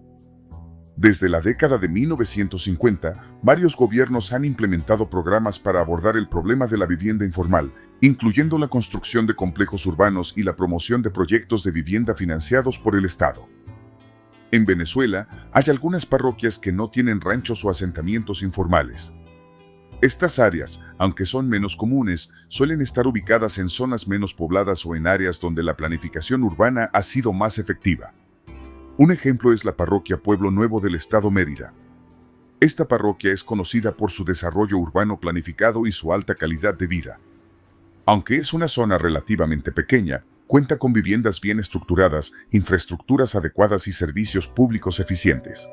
Desde la década de 1950, varios gobiernos han implementado programas para abordar el problema de la vivienda informal, incluyendo la construcción de complejos urbanos y la promoción de proyectos de vivienda financiados por el Estado. En Venezuela, hay algunas parroquias que no tienen ranchos o asentamientos informales. Estas áreas, aunque son menos comunes, suelen estar ubicadas en zonas menos pobladas o en áreas donde la planificación urbana ha sido más efectiva. Un ejemplo es la parroquia Pueblo Nuevo del estado Mérida. Esta parroquia es conocida por su desarrollo urbano planificado y su alta calidad de vida. Aunque es una zona relativamente pequeña, cuenta con viviendas bien estructuradas, infraestructuras adecuadas y servicios públicos eficientes.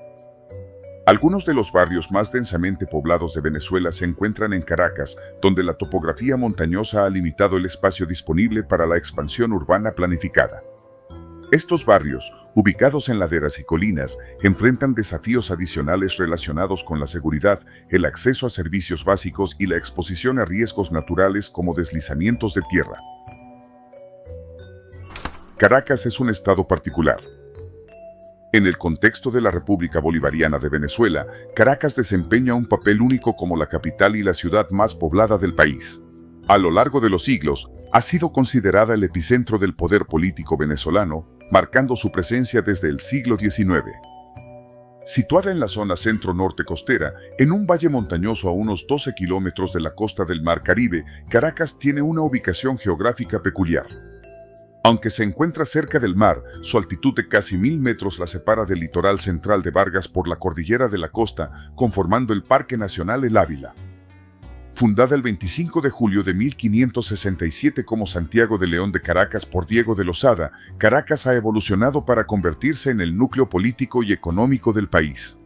Algunos de los barrios más densamente poblados de Venezuela se encuentran en Caracas, donde la topografía montañosa ha limitado el espacio disponible para la expansión urbana planificada. Estos barrios, ubicados en laderas y colinas, enfrentan desafíos adicionales relacionados con la seguridad, el acceso a servicios básicos y la exposición a riesgos naturales como deslizamientos de tierra. Caracas es un estado particular. En el contexto de la República Bolivariana de Venezuela, Caracas desempeña un papel único como la capital y la ciudad más poblada del país. A lo largo de los siglos, ha sido considerada el epicentro del poder político venezolano, marcando su presencia desde el siglo XIX. Situada en la zona centro-norte costera, en un valle montañoso a unos 12 kilómetros de la costa del Mar Caribe, Caracas tiene una ubicación geográfica peculiar. Aunque se encuentra cerca del mar, su altitud de casi 1000 metros la separa del litoral central de Vargas por la cordillera de la costa, conformando el Parque Nacional El Ávila. Fundada el 25 de julio de 1567 como Santiago de León de Caracas por Diego de Lozada, Caracas ha evolucionado para convertirse en el núcleo político y económico del país.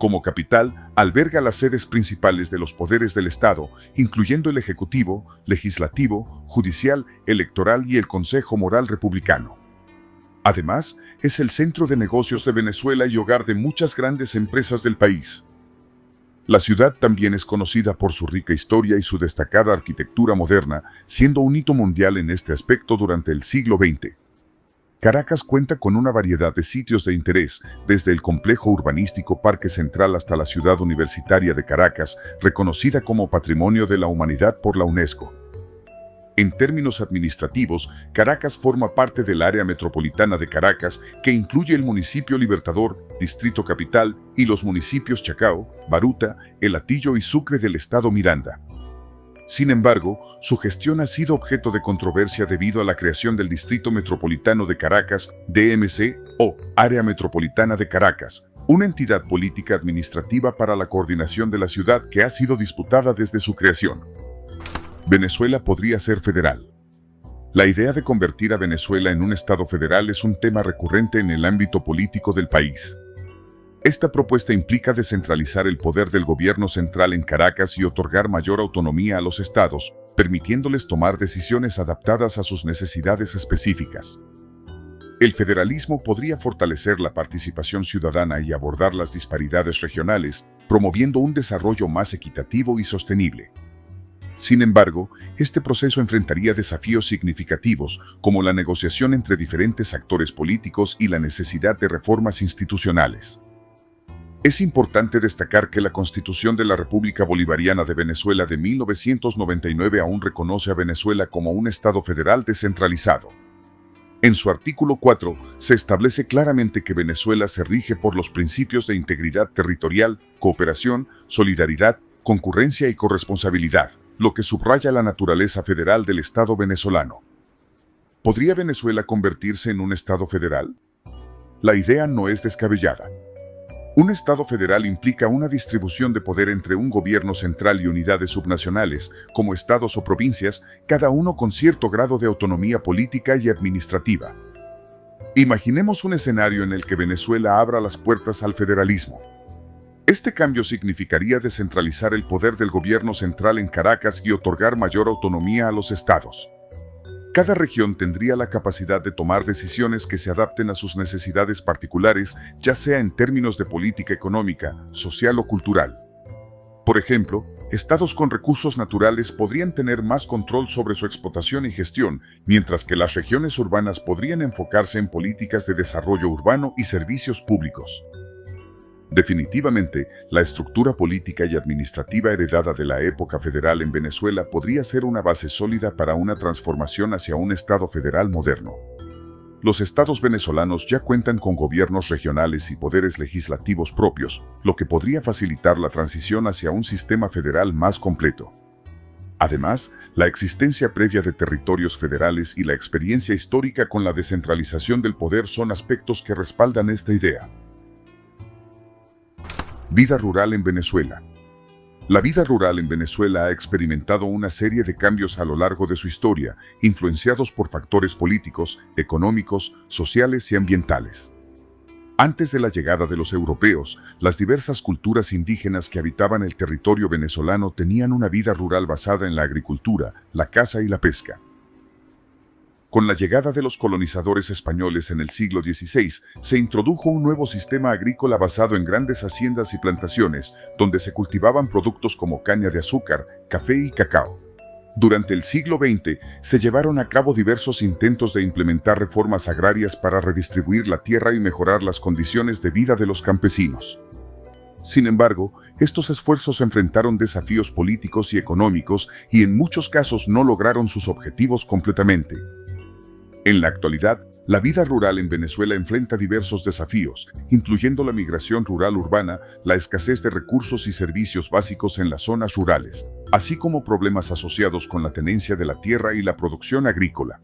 Como capital, alberga las sedes principales de los poderes del Estado, incluyendo el Ejecutivo, Legislativo, Judicial, Electoral y el Consejo Moral Republicano. Además, es el centro de negocios de Venezuela y hogar de muchas grandes empresas del país. La ciudad también es conocida por su rica historia y su destacada arquitectura moderna, siendo un hito mundial en este aspecto durante el siglo XX. Caracas cuenta con una variedad de sitios de interés, desde el complejo urbanístico Parque Central hasta la ciudad universitaria de Caracas, reconocida como Patrimonio de la Humanidad por la UNESCO. En términos administrativos, Caracas forma parte del área metropolitana de Caracas, que incluye el municipio Libertador, Distrito Capital, y los municipios Chacao, Baruta, El Hatillo y Sucre del estado Miranda. Sin embargo, su gestión ha sido objeto de controversia debido a la creación del Distrito Metropolitano de Caracas, DMC, o Área Metropolitana de Caracas, una entidad política administrativa para la coordinación de la ciudad que ha sido disputada desde su creación. Venezuela podría ser federal. La idea de convertir a Venezuela en un estado federal es un tema recurrente en el ámbito político del país. Esta propuesta implica descentralizar el poder del gobierno central en Caracas y otorgar mayor autonomía a los estados, permitiéndoles tomar decisiones adaptadas a sus necesidades específicas. El federalismo podría fortalecer la participación ciudadana y abordar las disparidades regionales, promoviendo un desarrollo más equitativo y sostenible. Sin embargo, este proceso enfrentaría desafíos significativos, como la negociación entre diferentes actores políticos y la necesidad de reformas institucionales. Es importante destacar que la Constitución de la República Bolivariana de Venezuela de 1999 aún reconoce a Venezuela como un Estado federal descentralizado. En su artículo 4, se establece claramente que Venezuela se rige por los principios de integridad territorial, cooperación, solidaridad, concurrencia y corresponsabilidad, lo que subraya la naturaleza federal del Estado venezolano. ¿Podría Venezuela convertirse en un Estado federal? La idea no es descabellada. Un Estado federal implica una distribución de poder entre un gobierno central y unidades subnacionales, como estados o provincias, cada uno con cierto grado de autonomía política y administrativa. Imaginemos un escenario en el que Venezuela abra las puertas al federalismo. Este cambio significaría descentralizar el poder del gobierno central en Caracas y otorgar mayor autonomía a los estados. Cada región tendría la capacidad de tomar decisiones que se adapten a sus necesidades particulares, ya sea en términos de política económica, social o cultural. Por ejemplo, estados con recursos naturales podrían tener más control sobre su explotación y gestión, mientras que las regiones urbanas podrían enfocarse en políticas de desarrollo urbano y servicios públicos. Definitivamente, la estructura política y administrativa heredada de la época federal en Venezuela podría ser una base sólida para una transformación hacia un Estado federal moderno. Los estados venezolanos ya cuentan con gobiernos regionales y poderes legislativos propios, lo que podría facilitar la transición hacia un sistema federal más completo. Además, la existencia previa de territorios federales y la experiencia histórica con la descentralización del poder son aspectos que respaldan esta idea. Vida rural en Venezuela. La vida rural en Venezuela ha experimentado una serie de cambios a lo largo de su historia, influenciados por factores políticos, económicos, sociales y ambientales. Antes de la llegada de los europeos, las diversas culturas indígenas que habitaban el territorio venezolano tenían una vida rural basada en la agricultura, la caza y la pesca. Con la llegada de los colonizadores españoles en el siglo XVI, se introdujo un nuevo sistema agrícola basado en grandes haciendas y plantaciones, donde se cultivaban productos como caña de azúcar, café y cacao. Durante el siglo XX se llevaron a cabo diversos intentos de implementar reformas agrarias para redistribuir la tierra y mejorar las condiciones de vida de los campesinos. Sin embargo, estos esfuerzos enfrentaron desafíos políticos y económicos y en muchos casos no lograron sus objetivos completamente. En la actualidad, la vida rural en Venezuela enfrenta diversos desafíos, incluyendo la migración rural-urbana, la escasez de recursos y servicios básicos en las zonas rurales, así como problemas asociados con la tenencia de la tierra y la producción agrícola.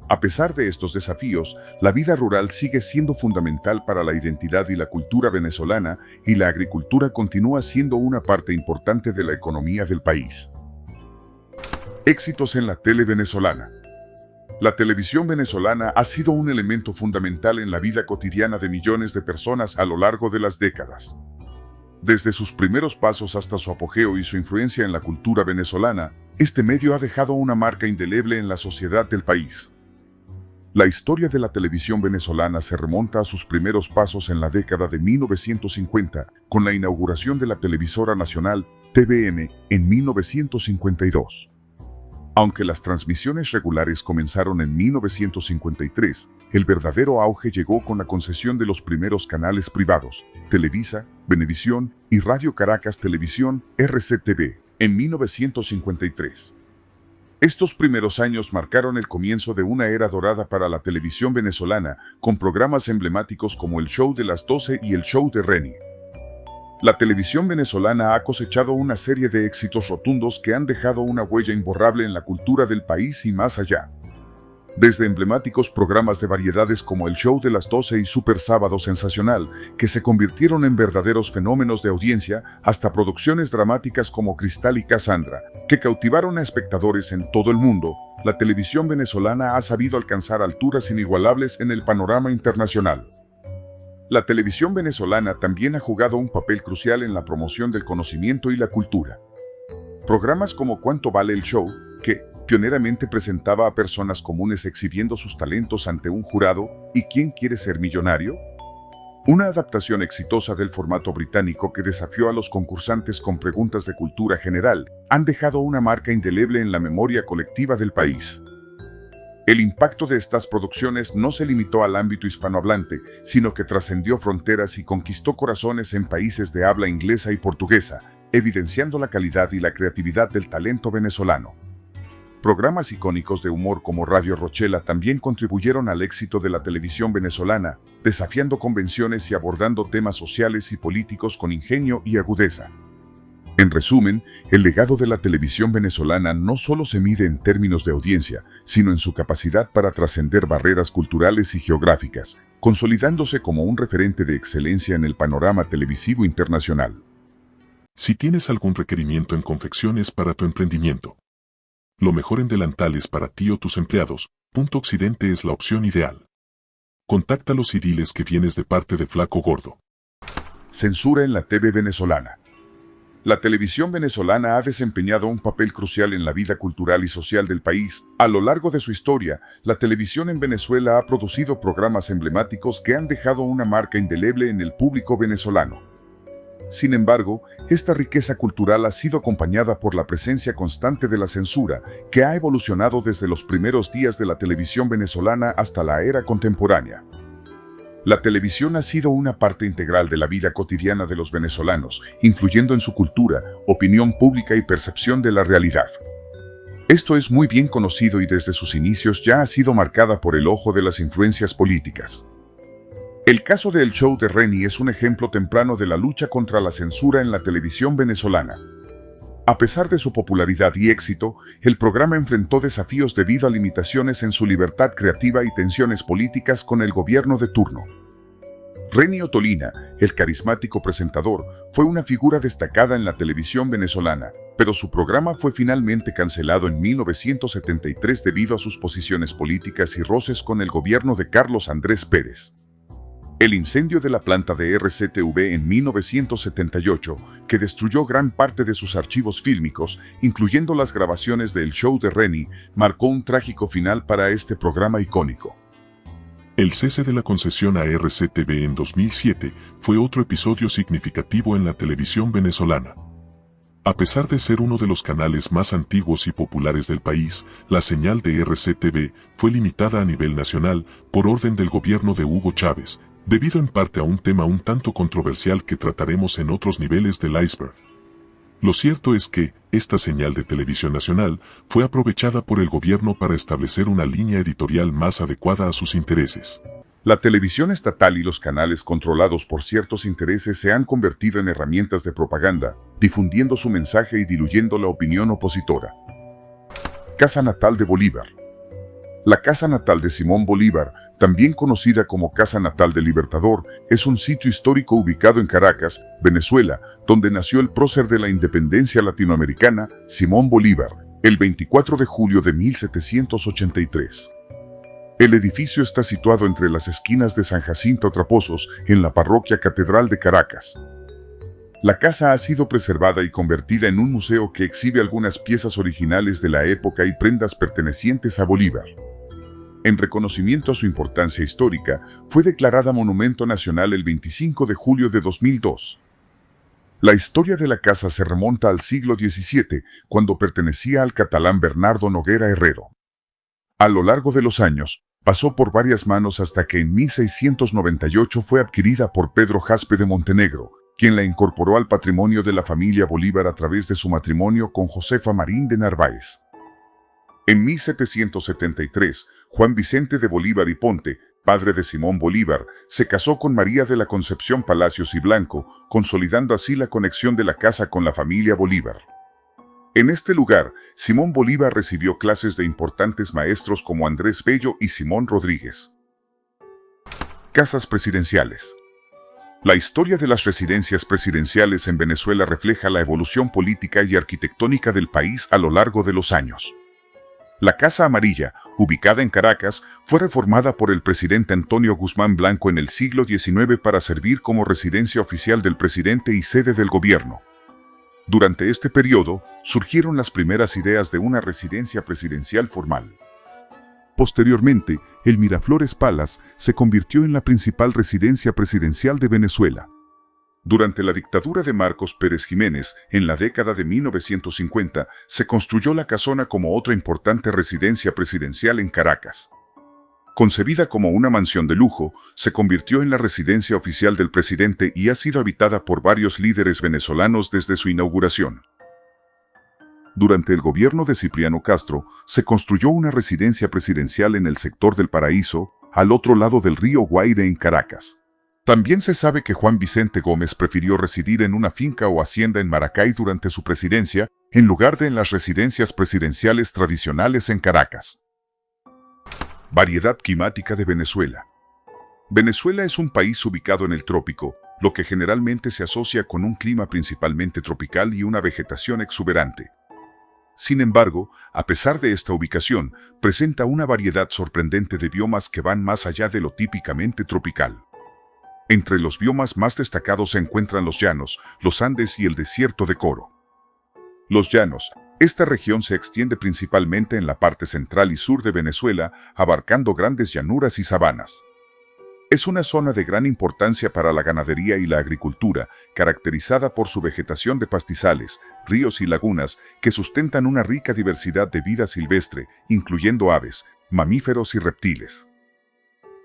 A pesar de estos desafíos, la vida rural sigue siendo fundamental para la identidad y la cultura venezolana y la agricultura continúa siendo una parte importante de la economía del país. Éxitos en la tele venezolana. La televisión venezolana ha sido un elemento fundamental en la vida cotidiana de millones de personas a lo largo de las décadas. Desde sus primeros pasos hasta su apogeo y su influencia en la cultura venezolana, este medio ha dejado una marca indeleble en la sociedad del país. La historia de la televisión venezolana se remonta a sus primeros pasos en la década de 1950, con la inauguración de la televisora nacional TVN en 1952. Aunque las transmisiones regulares comenzaron en 1953, el verdadero auge llegó con la concesión de los primeros canales privados, Televisa, Venevisión y Radio Caracas Televisión, RCTV, en 1953. Estos primeros años marcaron el comienzo de una era dorada para la televisión venezolana, con programas emblemáticos como El Show de las 12 y El Show de Reni. La televisión venezolana ha cosechado una serie de éxitos rotundos que han dejado una huella imborrable en la cultura del país y más allá. Desde emblemáticos programas de variedades como El Show de las 12 y Super Sábado Sensacional, que se convirtieron en verdaderos fenómenos de audiencia, hasta producciones dramáticas como Cristal y Cassandra, que cautivaron a espectadores en todo el mundo, la televisión venezolana ha sabido alcanzar alturas inigualables en el panorama internacional. La televisión venezolana también ha jugado un papel crucial en la promoción del conocimiento y la cultura. Programas como ¿Cuánto vale el show?, que pioneramente presentaba a personas comunes exhibiendo sus talentos ante un jurado, ¿y quién quiere ser millonario?, una adaptación exitosa del formato británico que desafió a los concursantes con preguntas de cultura general, han dejado una marca indeleble en la memoria colectiva del país. El impacto de estas producciones no se limitó al ámbito hispanohablante, sino que trascendió fronteras y conquistó corazones en países de habla inglesa y portuguesa, evidenciando la calidad y la creatividad del talento venezolano. Programas icónicos de humor como Radio Rochela también contribuyeron al éxito de la televisión venezolana, desafiando convenciones y abordando temas sociales y políticos con ingenio y agudeza. En resumen, el legado de la televisión venezolana no solo se mide en términos de audiencia, sino en su capacidad para trascender barreras culturales y geográficas, consolidándose como un referente de excelencia en el panorama televisivo internacional.
Si tienes algún requerimiento en confecciones para tu emprendimiento, lo mejor en delantales para ti o tus empleados, Punto Occidente es la opción ideal. Contáctalos y diles que vienes de parte de Flaco Gordo.
Censura en la TV venezolana. La televisión venezolana ha desempeñado un papel crucial en la vida cultural y social del país. A lo largo de su historia, la televisión en Venezuela ha producido programas emblemáticos que han dejado una marca indeleble en el público venezolano. Sin embargo, esta riqueza cultural ha sido acompañada por la presencia constante de la censura, que ha evolucionado desde los primeros días de la televisión venezolana hasta la era contemporánea. La televisión ha sido una parte integral de la vida cotidiana de los venezolanos, influyendo en su cultura, opinión pública y percepción de la realidad. Esto es muy bien conocido y desde sus inicios ya ha sido marcada por el ojo de las influencias políticas. El caso de El Show de Reni es un ejemplo temprano de la lucha contra la censura en la televisión venezolana. A pesar de su popularidad y éxito, el programa enfrentó desafíos debido a limitaciones en su libertad creativa y tensiones políticas con el gobierno de turno. Reni Ottolina, el carismático presentador, fue una figura destacada en la televisión venezolana, pero su programa fue finalmente cancelado en 1973 debido a sus posiciones políticas y roces con el gobierno de Carlos Andrés Pérez. El incendio de la planta de RCTV en 1978, que destruyó gran parte de sus archivos fílmicos, incluyendo las grabaciones de El Show de Reni, marcó un trágico final para este programa icónico.
El cese de la concesión a RCTV en 2007 fue otro episodio significativo en la televisión venezolana. A pesar de ser uno de los canales más antiguos y populares del país, la señal de RCTV fue limitada a nivel nacional por orden del gobierno de Hugo Chávez, debido en parte a un tema un tanto controversial que trataremos en otros niveles del iceberg. Lo cierto es que, esta señal de televisión nacional fue aprovechada por el gobierno para establecer una línea editorial más adecuada a sus intereses.
La televisión estatal y los canales controlados por ciertos intereses se han convertido en herramientas de propaganda, difundiendo su mensaje y diluyendo la opinión opositora. Casa natal de Bolívar. La casa natal de Simón Bolívar, también conocida como Casa Natal del Libertador, es un sitio histórico ubicado en Caracas, Venezuela, donde nació el prócer de la independencia latinoamericana, Simón Bolívar, el 24 de julio de 1783. El edificio está situado entre las esquinas de San Jacinto Atrapozos, en la parroquia Catedral de Caracas. La casa ha sido preservada y convertida en un museo que exhibe algunas piezas originales de la época y prendas pertenecientes a Bolívar. En reconocimiento a su importancia histórica, fue declarada Monumento Nacional el 25 de julio de 2002. La historia de la casa se remonta al siglo XVII, cuando pertenecía al catalán Bernardo Noguera Herrero. A lo largo de los años, pasó por varias manos hasta que en 1698 fue adquirida por Pedro Jaspe de Montenegro, quien la incorporó al patrimonio de la familia Bolívar a través de su matrimonio con Josefa Marín de Narváez. En 1773, Juan Vicente de Bolívar y Ponte, padre de Simón Bolívar, se casó con María de la Concepción Palacios y Blanco, consolidando así la conexión de la casa con la familia Bolívar. En este lugar, Simón Bolívar recibió clases de importantes maestros como Andrés Bello y Simón Rodríguez. Casas presidenciales. La historia de las residencias presidenciales en Venezuela refleja la evolución política y arquitectónica del país a lo largo de los años. La Casa Amarilla, ubicada en Caracas, fue reformada por el presidente Antonio Guzmán Blanco en el siglo XIX para servir como residencia oficial del presidente y sede del gobierno. Durante este periodo, surgieron las primeras ideas de una residencia presidencial formal. Posteriormente, el Miraflores Palace se convirtió en la principal residencia presidencial de Venezuela. Durante la dictadura de Marcos Pérez Jiménez, en la década de 1950, se construyó la Casona como otra importante residencia presidencial en Caracas. Concebida como una mansión de lujo, se convirtió en la residencia oficial del presidente y ha sido habitada por varios líderes venezolanos desde su inauguración. Durante el gobierno de Cipriano Castro, se construyó una residencia presidencial en el sector del Paraíso, al otro lado del río Guaire en Caracas. También se sabe que Juan Vicente Gómez prefirió residir en una finca o hacienda en Maracay durante su presidencia, en lugar de en las residencias presidenciales tradicionales en Caracas. Variedad climática de Venezuela. Venezuela es un país ubicado en el trópico, lo que generalmente se asocia con un clima principalmente tropical y una vegetación exuberante. Sin embargo, a pesar de esta ubicación, presenta una variedad sorprendente de biomas que van más allá de lo típicamente tropical. Entre los biomas más destacados se encuentran los llanos, los Andes y el desierto de Coro. Los llanos. Esta región se extiende principalmente en la parte central y sur de Venezuela, abarcando grandes llanuras y sabanas. Es una zona de gran importancia para la ganadería y la agricultura, caracterizada por su vegetación de pastizales, ríos y lagunas que sustentan una rica diversidad de vida silvestre, incluyendo aves, mamíferos y reptiles.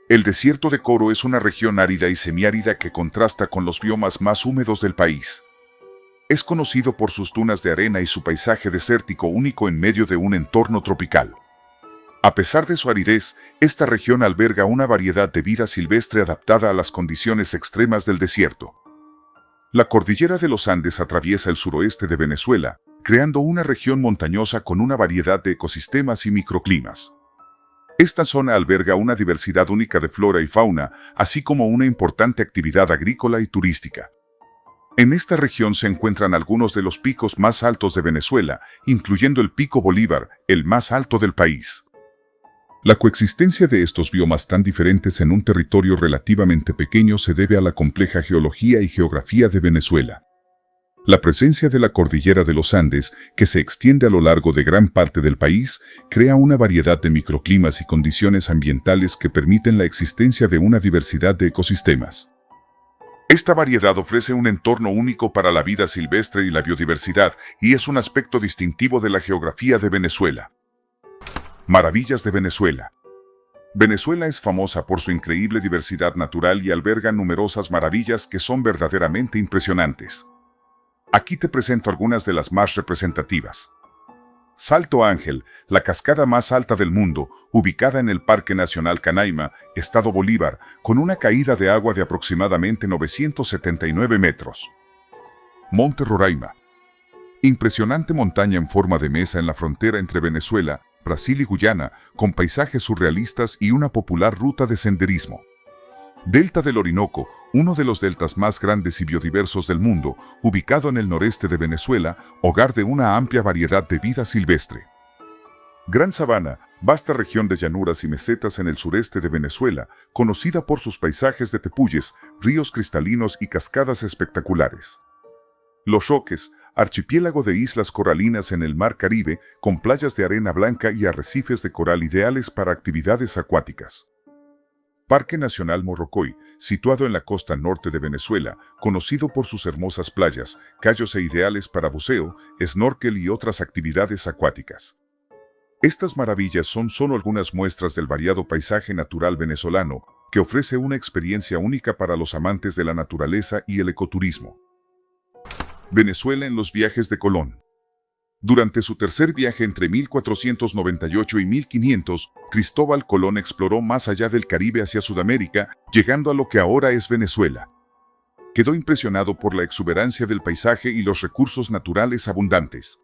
El desierto de Coro es una región árida y semiárida que contrasta con los biomas más húmedos del país. Es conocido por sus dunas de arena y su paisaje desértico único en medio de un entorno tropical. A pesar de su aridez, esta región alberga una variedad de vida silvestre adaptada a las condiciones extremas del desierto. La cordillera de los Andes atraviesa el suroeste de Venezuela, creando una región montañosa con una variedad de ecosistemas y microclimas. Esta zona alberga una diversidad única de flora y fauna, así como una importante actividad agrícola y turística. En esta región se encuentran algunos de los picos más altos de Venezuela, incluyendo el Pico Bolívar, el más alto del país. La coexistencia de estos biomas tan diferentes en un territorio relativamente pequeño se debe a la compleja geología y geografía de Venezuela. La presencia de la cordillera de los Andes, que se extiende a lo largo de gran parte del país, crea una variedad de microclimas y condiciones ambientales que permiten la existencia de una diversidad de ecosistemas. Esta variedad ofrece un entorno único para la vida silvestre y la biodiversidad, y es un aspecto distintivo de la geografía de Venezuela. Maravillas de Venezuela. Venezuela es famosa por su increíble diversidad natural y alberga numerosas maravillas que son verdaderamente impresionantes. Aquí te presento algunas de las más representativas. Salto Ángel, la cascada más alta del mundo, ubicada en el Parque Nacional Canaima, Estado Bolívar, con una caída de agua de aproximadamente 979 metros. Monte Roraima. Impresionante montaña en forma de mesa en la frontera entre Venezuela, Brasil y Guyana, con paisajes surrealistas y una popular ruta de senderismo. Delta del Orinoco, uno de los deltas más grandes y biodiversos del mundo, ubicado en el noreste de Venezuela, hogar de una amplia variedad de vida silvestre. Gran Sabana, vasta región de llanuras y mesetas en el sureste de Venezuela, conocida por sus paisajes de tepuyes, ríos cristalinos y cascadas espectaculares. Los Roques, archipiélago de islas coralinas en el Mar Caribe, con playas de arena blanca y arrecifes de coral ideales para actividades acuáticas. Parque Nacional Morrocoy, situado en la costa norte de Venezuela, conocido por sus hermosas playas, cayos e ideales para buceo, snorkel y otras actividades acuáticas. Estas maravillas son solo algunas muestras del variado paisaje natural venezolano, que ofrece una experiencia única para los amantes de la naturaleza y el ecoturismo. Venezuela en los viajes de Colón. Durante su tercer viaje entre 1498 y 1500, Cristóbal Colón exploró más allá del Caribe hacia Sudamérica, llegando a lo que ahora es Venezuela. Quedó impresionado por la exuberancia del paisaje y los recursos naturales abundantes.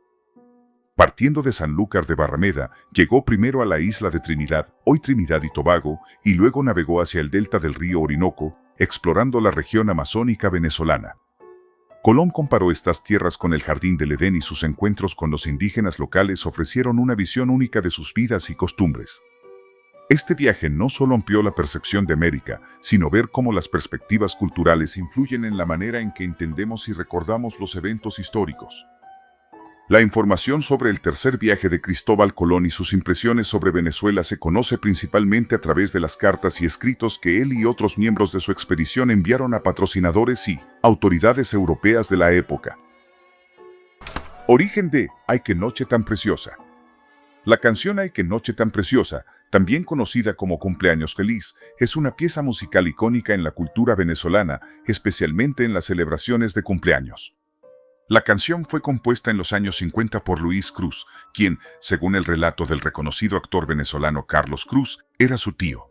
Partiendo de Sanlúcar de Barrameda, llegó primero a la isla de Trinidad, hoy Trinidad y Tobago, y luego navegó hacia el delta del río Orinoco, explorando la región amazónica venezolana. Colón comparó estas tierras con el Jardín del Edén y sus encuentros con los indígenas locales ofrecieron una visión única de sus vidas y costumbres. Este viaje no solo amplió la percepción de América, sino ver cómo las perspectivas culturales influyen en la manera en que entendemos y recordamos los eventos históricos. La información sobre el tercer viaje de Cristóbal Colón y sus impresiones sobre Venezuela se conoce principalmente a través de las cartas y escritos que él y otros miembros de su expedición enviaron a patrocinadores y autoridades europeas de la época. Origen de Ay, qué noche tan preciosa. La canción Ay, qué noche tan preciosa, también conocida como Cumpleaños Feliz, es una pieza musical icónica en la cultura venezolana, especialmente en las celebraciones de cumpleaños. La canción fue compuesta en los años 50 por Luis Cruz, quien, según el relato del reconocido actor venezolano Carlos Cruz, era su tío.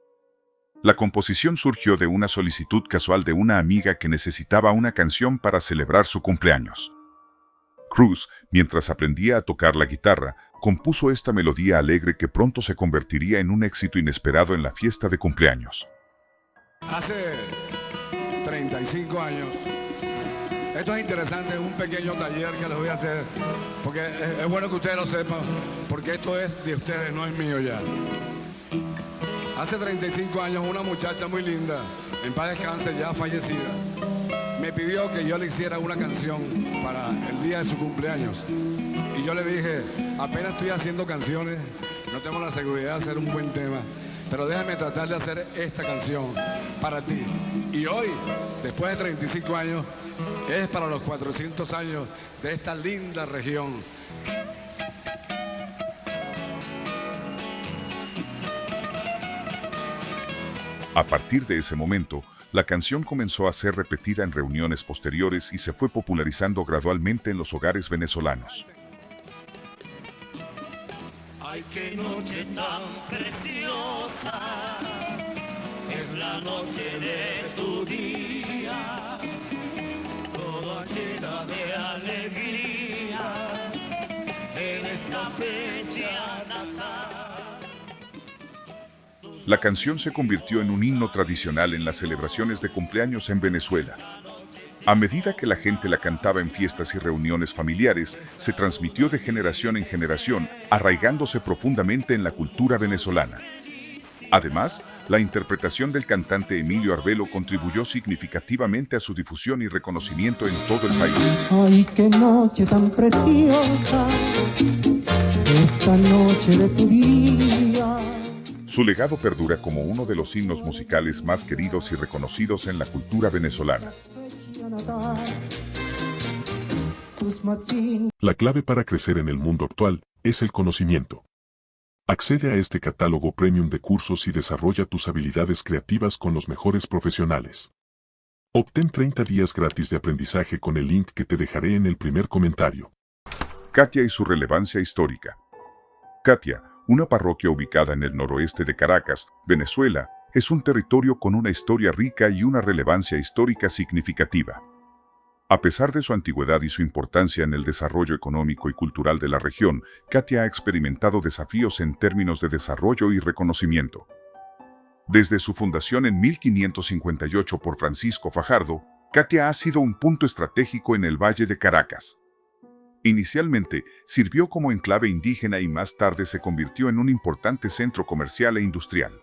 La composición surgió de una solicitud casual de una amiga que necesitaba una canción para celebrar su cumpleaños. Cruz, mientras aprendía a tocar la guitarra, compuso esta melodía alegre que pronto se convertiría en un éxito inesperado en la fiesta de cumpleaños.
Hace 35 años. Esto es interesante, es un pequeño taller que les voy a hacer, porque es bueno que ustedes lo sepan, porque esto es de ustedes, no es mío ya. Hace 35 años una muchacha muy linda, en paz descanse, ya fallecida, me pidió que yo le hiciera una canción para el día de su cumpleaños. Y yo le dije, apenas estoy haciendo canciones, no tengo la seguridad de hacer un buen tema, pero déjame tratar de hacer esta canción para ti. Y hoy, después de 35 años, es para los 400 años de esta linda región.
A partir de ese momento, la canción comenzó a ser repetida en reuniones posteriores y se fue popularizando gradualmente en los hogares venezolanos.
Ay, qué noche tan preciosa, es la noche de tu día, toda llena de alegría, en esta fecha natal.
La canción se convirtió en un himno tradicional en las celebraciones de cumpleaños en Venezuela. A medida que la gente la cantaba en fiestas y reuniones familiares, se transmitió de generación en generación, arraigándose profundamente en la cultura venezolana. Además, la interpretación del cantante Emilio Arbelo contribuyó significativamente a su difusión y reconocimiento en todo el país.
Ay, qué noche tan preciosa, esta noche de tu día.
Su legado perdura como uno de los himnos musicales más queridos y reconocidos en la cultura venezolana.
natal. Tus mazzini.
La clave para crecer en el mundo actual es el conocimiento. Accede a este catálogo premium de cursos y desarrolla tus habilidades creativas con los mejores profesionales. Obtén 30 días gratis de aprendizaje con el link que te dejaré en el primer comentario.
Catia y su relevancia histórica. Catia, una parroquia ubicada en el noroeste de Caracas, Venezuela, es un territorio con una historia rica y una relevancia histórica significativa. A pesar de su antigüedad y su importancia en el desarrollo económico y cultural de la región, Catia ha experimentado desafíos en términos de desarrollo y reconocimiento. Desde su fundación en 1558 por Francisco Fajardo, Catia ha sido un punto estratégico en el Valle de Caracas. Inicialmente, sirvió como enclave indígena y más tarde se convirtió en un importante centro comercial e industrial.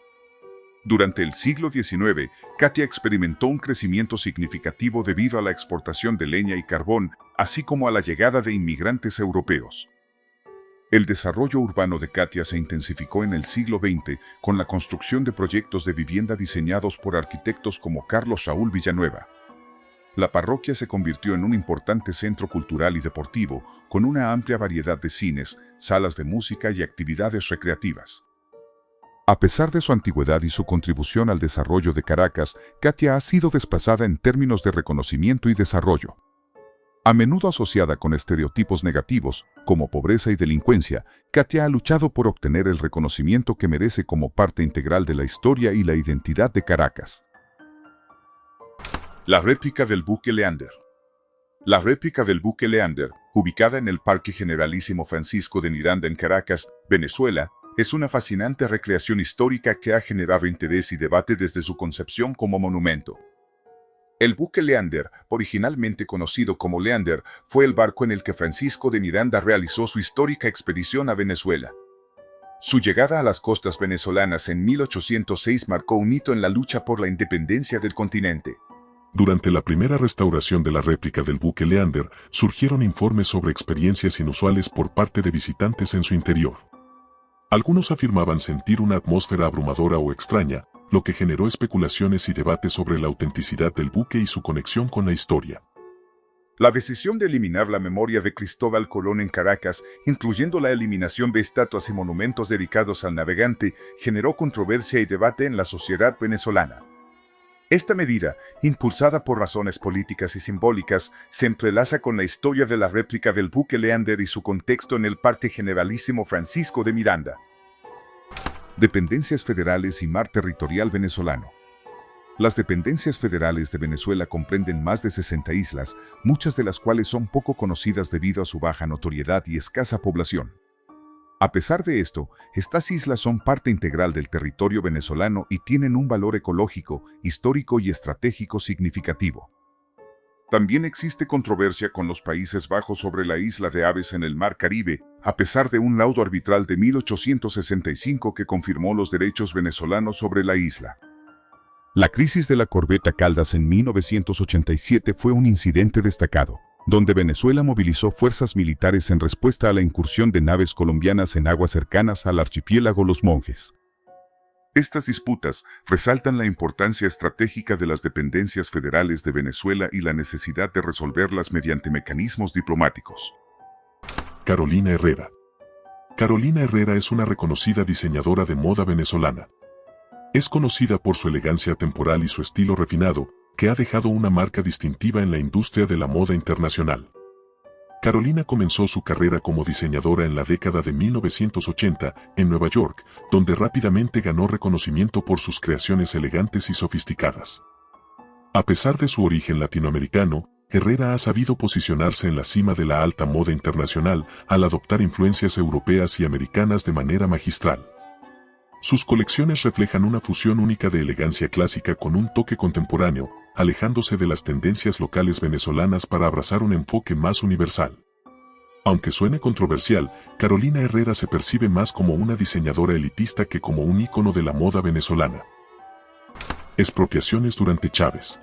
Durante el siglo XIX, Catia experimentó un crecimiento significativo debido a la exportación de leña y carbón, así como a la llegada de inmigrantes europeos. El desarrollo urbano de Catia se intensificó en el siglo XX con la construcción de proyectos de vivienda diseñados por arquitectos como Carlos Saúl Villanueva. La parroquia se convirtió en un importante centro cultural y deportivo, con una amplia variedad de cines, salas de música y actividades recreativas. A pesar de su antigüedad y su contribución al desarrollo de Caracas, Catia ha sido desplazada en términos de reconocimiento y desarrollo. A menudo asociada con estereotipos negativos, como pobreza y delincuencia, Catia ha luchado por obtener el reconocimiento que merece como parte integral de la historia y la identidad de Caracas. La réplica del buque Leander. La réplica del buque Leander, ubicada en el Parque Generalísimo Francisco de Miranda en Caracas, Venezuela, es una fascinante recreación histórica que ha generado interés y debate desde su concepción como monumento. El buque Leander, originalmente conocido como Leander, fue el barco en el que Francisco de Miranda realizó su histórica expedición a Venezuela. Su llegada a las costas venezolanas en 1806 marcó un hito en la lucha por la independencia del continente.
Durante la primera restauración de la réplica del buque Leander, surgieron informes sobre experiencias inusuales por parte de visitantes en su interior. Algunos afirmaban sentir una atmósfera abrumadora o extraña, lo que generó especulaciones y debates sobre la autenticidad del buque y su conexión con la historia.
La decisión de eliminar la memoria de Cristóbal Colón en Caracas, incluyendo la eliminación de estatuas y monumentos dedicados al navegante, generó controversia y debate en la sociedad venezolana. Esta medida, impulsada por razones políticas y simbólicas, se entrelaza con la historia de la réplica del buque Leander y su contexto en el Parque Generalísimo Francisco de Miranda. Dependencias federales y mar territorial venezolano. Las dependencias federales de Venezuela comprenden más de 60 islas, muchas de las cuales son poco conocidas debido a su baja notoriedad y escasa población. A pesar de esto, estas islas son parte integral del territorio venezolano y tienen un valor ecológico, histórico y estratégico significativo. También existe controversia con los Países Bajos sobre la isla de Aves en el Mar Caribe, a pesar de un laudo arbitral de 1865 que confirmó los derechos venezolanos sobre la isla. La crisis de la corbeta Caldas en 1987 fue un incidente destacado, donde Venezuela movilizó fuerzas militares en respuesta a la incursión de naves colombianas en aguas cercanas al archipiélago Los Monjes. Estas disputas resaltan la importancia estratégica de las dependencias federales de Venezuela y la necesidad de resolverlas mediante mecanismos diplomáticos.
Carolina Herrera. Carolina Herrera es una reconocida diseñadora de moda venezolana. Es conocida por su elegancia temporal y su estilo refinado, que ha dejado una marca distintiva en la industria de la moda internacional. Carolina comenzó su carrera como diseñadora en la década de 1980 en Nueva York, donde rápidamente ganó reconocimiento por sus creaciones elegantes y sofisticadas. A pesar de su origen latinoamericano, Herrera ha sabido posicionarse en la cima de la alta moda internacional al adoptar influencias europeas y americanas de manera magistral. Sus colecciones reflejan una fusión única de elegancia clásica con un toque contemporáneo, alejándose de las tendencias locales venezolanas para abrazar un enfoque más universal. Aunque suene controversial, Carolina Herrera se percibe más como una diseñadora elitista que como un ícono de la moda venezolana. Expropiaciones durante Chávez.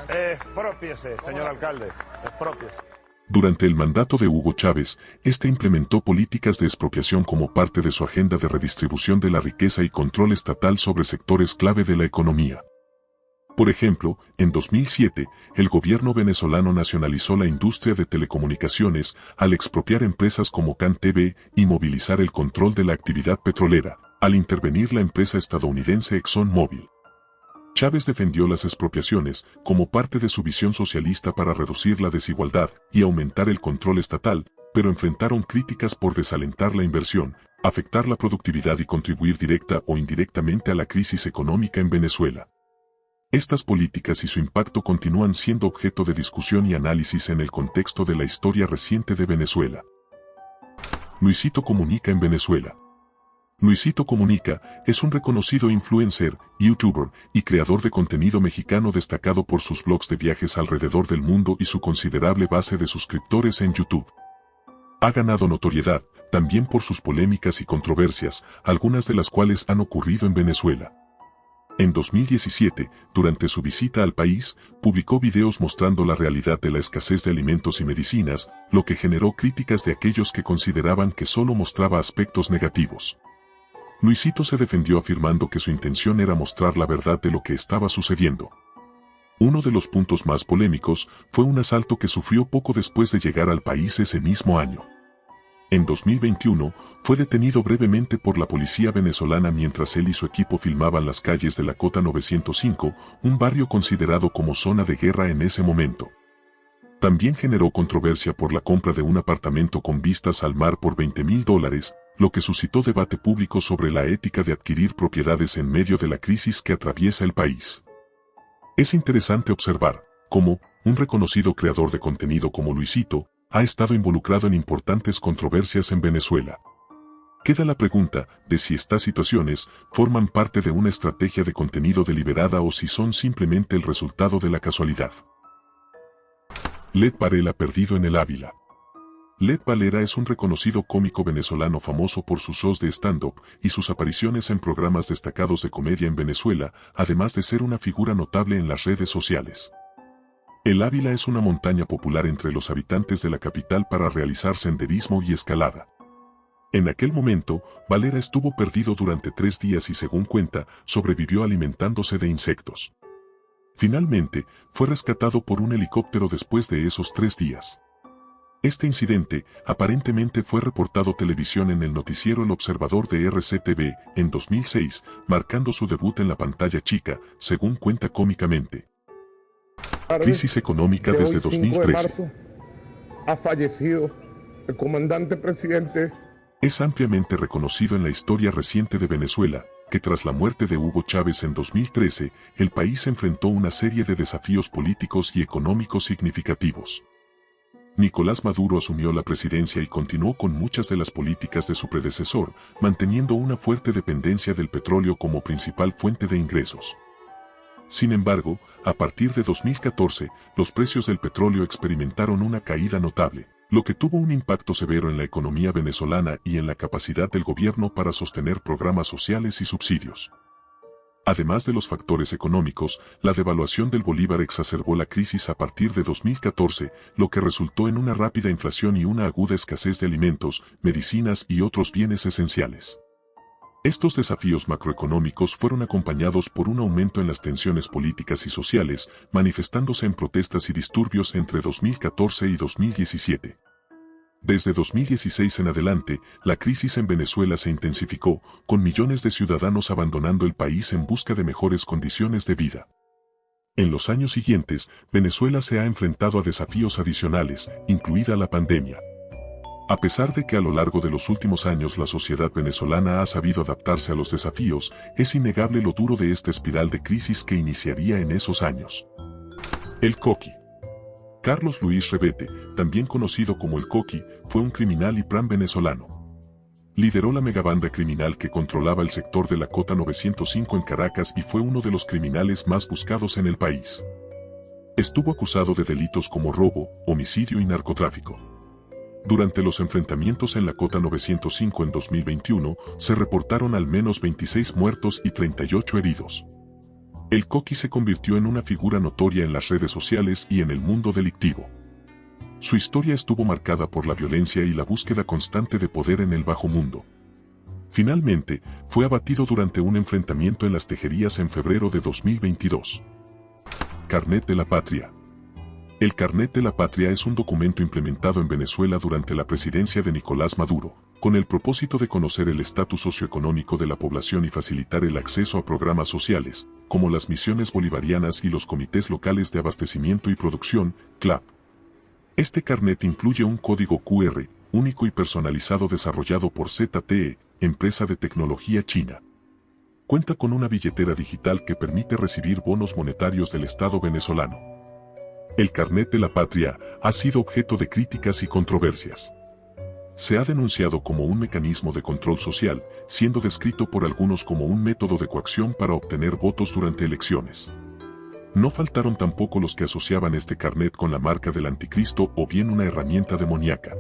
Expropiese, señor alcalde, expropiese.
Durante el mandato de Hugo Chávez, este implementó políticas de expropiación como parte de su agenda de redistribución de la riqueza y control estatal sobre sectores clave de la economía. Por ejemplo, en 2007, el gobierno venezolano nacionalizó la industria de telecomunicaciones al expropiar empresas como CanTV y movilizar el control de la actividad petrolera, al intervenir la empresa estadounidense ExxonMobil. Chávez defendió las expropiaciones como parte de su visión socialista para reducir la desigualdad y aumentar el control estatal, pero enfrentaron críticas por desalentar la inversión, afectar la productividad y contribuir directa o indirectamente a la crisis económica en Venezuela. Estas políticas y su impacto continúan siendo objeto de discusión y análisis en el contexto de la historia reciente de Venezuela. Luisito Comunica en Venezuela. Luisito Comunica es un reconocido influencer, youtuber y creador de contenido mexicano destacado por sus blogs de viajes alrededor del mundo y su considerable base de suscriptores en YouTube. Ha ganado notoriedad también por sus polémicas y controversias, algunas de las cuales han ocurrido en Venezuela. En 2017, durante su visita al país, publicó videos mostrando la realidad de la escasez de alimentos y medicinas, lo que generó críticas de aquellos que consideraban que solo mostraba aspectos negativos. Luisito se defendió afirmando que su intención era mostrar la verdad de lo que estaba sucediendo. Uno de los puntos más polémicos fue un asalto que sufrió poco después de llegar al país ese mismo año. En 2021, fue detenido brevemente por la policía venezolana mientras él y su equipo filmaban las calles de la Cota 905, un barrio considerado como zona de guerra en ese momento. También generó controversia por la compra de un apartamento con vistas al mar por $20,000, lo que suscitó debate público sobre la ética de adquirir propiedades en medio de la crisis que atraviesa el país. Es interesante observar cómo un reconocido creador de contenido como Luisito ha estado involucrado en importantes controversias en Venezuela. Queda la pregunta de si estas situaciones forman parte de una estrategia de contenido deliberada o si son simplemente el resultado de la casualidad. Led Varela perdido en el Ávila. Led Varela es un reconocido cómico venezolano famoso por sus shows de stand-up y sus apariciones en programas destacados de comedia en Venezuela, además de ser una figura notable en las redes sociales. El Ávila es una montaña popular entre los habitantes de la capital para realizar senderismo y escalada. En aquel momento, Varela estuvo perdido durante 3 días y según cuenta, sobrevivió alimentándose de insectos. Finalmente, fue rescatado por un helicóptero después de esos 3 días. Este incidente, aparentemente fue reportado televisión en el noticiero El Observador de RCTV, en 2006, marcando su debut en la pantalla chica, según cuenta cómicamente. Crisis económica desde 2013.
De marzo, ha fallecido el comandante presidente.
Es ampliamente reconocido en la historia reciente de Venezuela, que tras la muerte de Hugo Chávez en 2013, el país enfrentó una serie de desafíos políticos y económicos significativos. Nicolás Maduro asumió la presidencia y continuó con muchas de las políticas de su predecesor, manteniendo una fuerte dependencia del petróleo como principal fuente de ingresos. Sin embargo, a partir de 2014, los precios del petróleo experimentaron una caída notable, lo que tuvo un impacto severo en la economía venezolana y en la capacidad del gobierno para sostener programas sociales y subsidios. Además de los factores económicos, la devaluación del bolívar exacerbó la crisis a partir de 2014, lo que resultó en una rápida inflación y una aguda escasez de alimentos, medicinas y otros bienes esenciales. Estos desafíos macroeconómicos fueron acompañados por un aumento en las tensiones políticas y sociales, manifestándose en protestas y disturbios entre 2014 y 2017. Desde 2016 en adelante, la crisis en Venezuela se intensificó, con millones de ciudadanos abandonando el país en busca de mejores condiciones de vida. En los años siguientes, Venezuela se ha enfrentado a desafíos adicionales, incluida la pandemia. A pesar de que a lo largo de los últimos años la sociedad venezolana ha sabido adaptarse a los desafíos, es innegable lo duro de esta espiral de crisis que iniciaría en esos años. El Coqui. Carlos Luis Rebete, también conocido como el Coqui, fue un criminal y PRAM venezolano. Lideró la megabanda criminal que controlaba el sector de la Cota 905 en Caracas y fue uno de los criminales más buscados en el país. Estuvo acusado de delitos como robo, homicidio y narcotráfico. Durante los enfrentamientos en la Cota 905 en 2021, se reportaron al menos 26 muertos y 38 heridos. El Coqui se convirtió en una figura notoria en las redes sociales y en el mundo delictivo. Su historia estuvo marcada por la violencia y la búsqueda constante de poder en el bajo mundo. Finalmente, fue abatido durante un enfrentamiento en Las Tejerías en febrero de 2022. Carnet de la Patria. El Carnet de la Patria es un documento implementado en Venezuela durante la presidencia de Nicolás Maduro, con el propósito de conocer el estatus socioeconómico de la población y facilitar el acceso a programas sociales, como las misiones bolivarianas y los comités locales de abastecimiento y producción, CLAP. Este carnet incluye un código QR, único y personalizado desarrollado por ZTE, empresa de tecnología china. Cuenta con una billetera digital que permite recibir bonos monetarios del Estado venezolano. El Carnet de la Patria ha sido objeto de críticas y controversias. Se ha denunciado como un mecanismo de control social, siendo descrito por algunos como un método de coacción para obtener votos durante elecciones. No faltaron tampoco los que asociaban este carnet con la marca del anticristo o bien una herramienta demoníaca.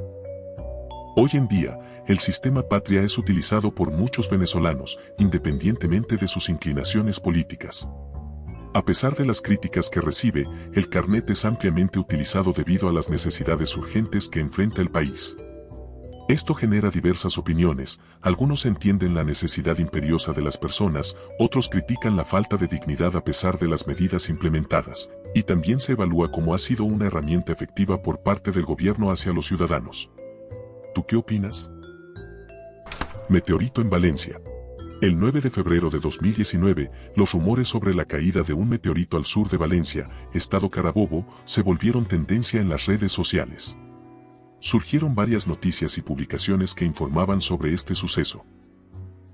Hoy en día, el sistema Patria es utilizado por muchos venezolanos, independientemente de sus inclinaciones políticas. A pesar de las críticas que recibe, el carnet es ampliamente utilizado debido a las necesidades urgentes que enfrenta el país. Esto genera diversas opiniones, algunos entienden la necesidad imperiosa de las personas, otros critican la falta de dignidad a pesar de las medidas implementadas, y también se evalúa como ha sido una herramienta efectiva por parte del gobierno hacia los ciudadanos. ¿Tú qué opinas? Meteorito en Valencia. El 9 de febrero de 2019, los rumores sobre la caída de un meteorito al sur de Valencia, estado Carabobo, se volvieron tendencia en las redes sociales. Surgieron varias noticias y publicaciones que informaban sobre este suceso.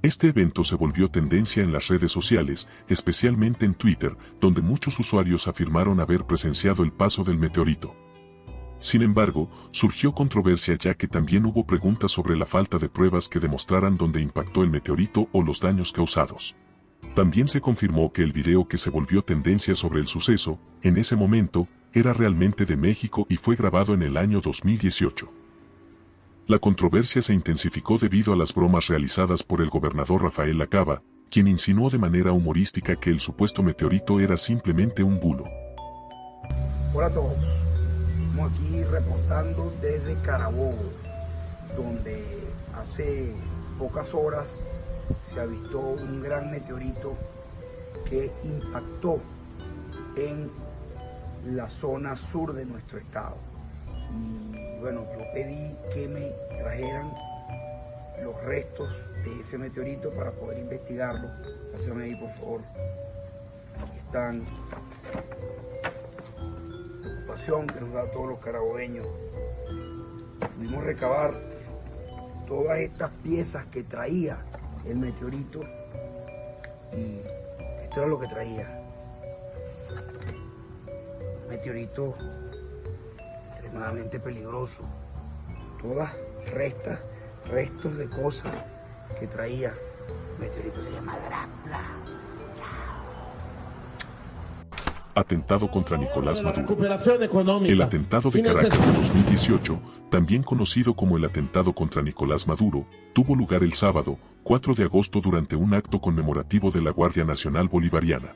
Este evento se volvió tendencia en las redes sociales, especialmente en Twitter, donde muchos usuarios afirmaron haber presenciado el paso del meteorito. Sin embargo, surgió controversia ya que también hubo preguntas sobre la falta de pruebas que demostraran dónde impactó el meteorito o los daños causados. También se confirmó que el video que se volvió tendencia sobre el suceso, en ese momento, era realmente de México y fue grabado en el año 2018. La controversia se intensificó debido a las bromas realizadas por el gobernador Rafael Lacaba, quien insinuó de manera humorística que el supuesto meteorito era simplemente un bulo.
Hola a todos. Estamos aquí reportando desde Carabobo, donde hace pocas horas se avistó un gran meteorito que impactó en la zona sur de nuestro estado. Y bueno, yo pedí que me trajeran los restos de ese meteorito para poder investigarlo. Pásame ahí, por favor. Aquí están. Que nos da a todos los carabobeños. Pudimos recabar todas estas piezas que traía el meteorito y esto era lo que traía. Un meteorito extremadamente peligroso. Todas restos de cosas que traía. El meteorito se llama Drácula.
Atentado contra Nicolás Maduro. El atentado de Caracas de 2018, también conocido como el atentado contra Nicolás Maduro, tuvo lugar el sábado, 4 de agosto durante un acto conmemorativo de la Guardia Nacional Bolivariana.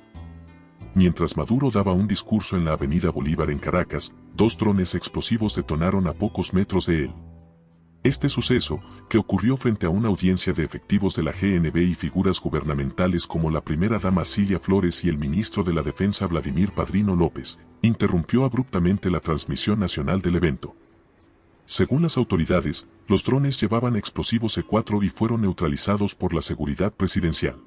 Mientras Maduro daba un discurso en la Avenida Bolívar en Caracas, 2 drones explosivos detonaron a pocos metros de él. Este suceso, que ocurrió frente a una audiencia de efectivos de la GNB y figuras gubernamentales como la primera dama Cilia Flores y el ministro de la Defensa Vladimir Padrino López, interrumpió abruptamente la transmisión nacional del evento. Según las autoridades, los drones llevaban explosivos E4 y fueron neutralizados por la seguridad presidencial.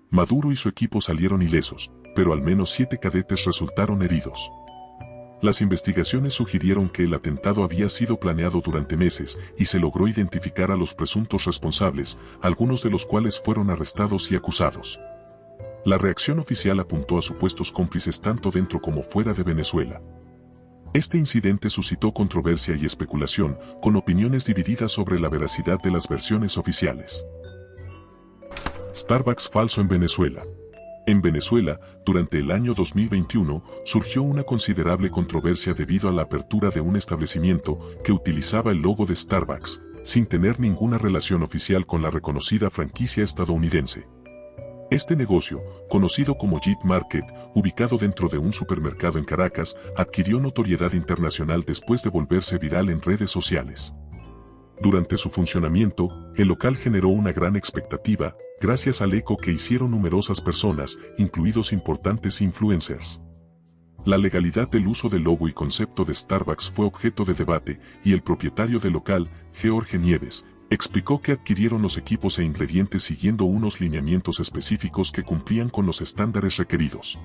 Maduro y su equipo salieron ilesos, pero al menos 7 cadetes resultaron heridos. Las investigaciones sugirieron que el atentado había sido planeado durante meses y se logró identificar a los presuntos responsables, algunos de los cuales fueron arrestados y acusados. La reacción oficial apuntó a supuestos cómplices tanto dentro como fuera de Venezuela. Este incidente suscitó controversia y especulación, con opiniones divididas sobre la veracidad de las versiones oficiales. Starbucks falso en Venezuela. En Venezuela, durante el año 2021, surgió una considerable controversia debido a la apertura de un establecimiento que utilizaba el logo de Starbucks, sin tener ninguna relación oficial con la reconocida franquicia estadounidense. Este negocio, conocido como Jet Market, ubicado dentro de un supermercado en Caracas, adquirió notoriedad internacional después de volverse viral en redes sociales. Durante su funcionamiento, el local generó una gran expectativa, gracias al eco que hicieron numerosas personas, incluidos importantes influencers. La legalidad del uso del logo y concepto de Starbucks fue objeto de debate, y el propietario del local, Jorge Nieves, explicó que adquirieron los equipos e ingredientes siguiendo unos lineamientos específicos que cumplían con los estándares requeridos.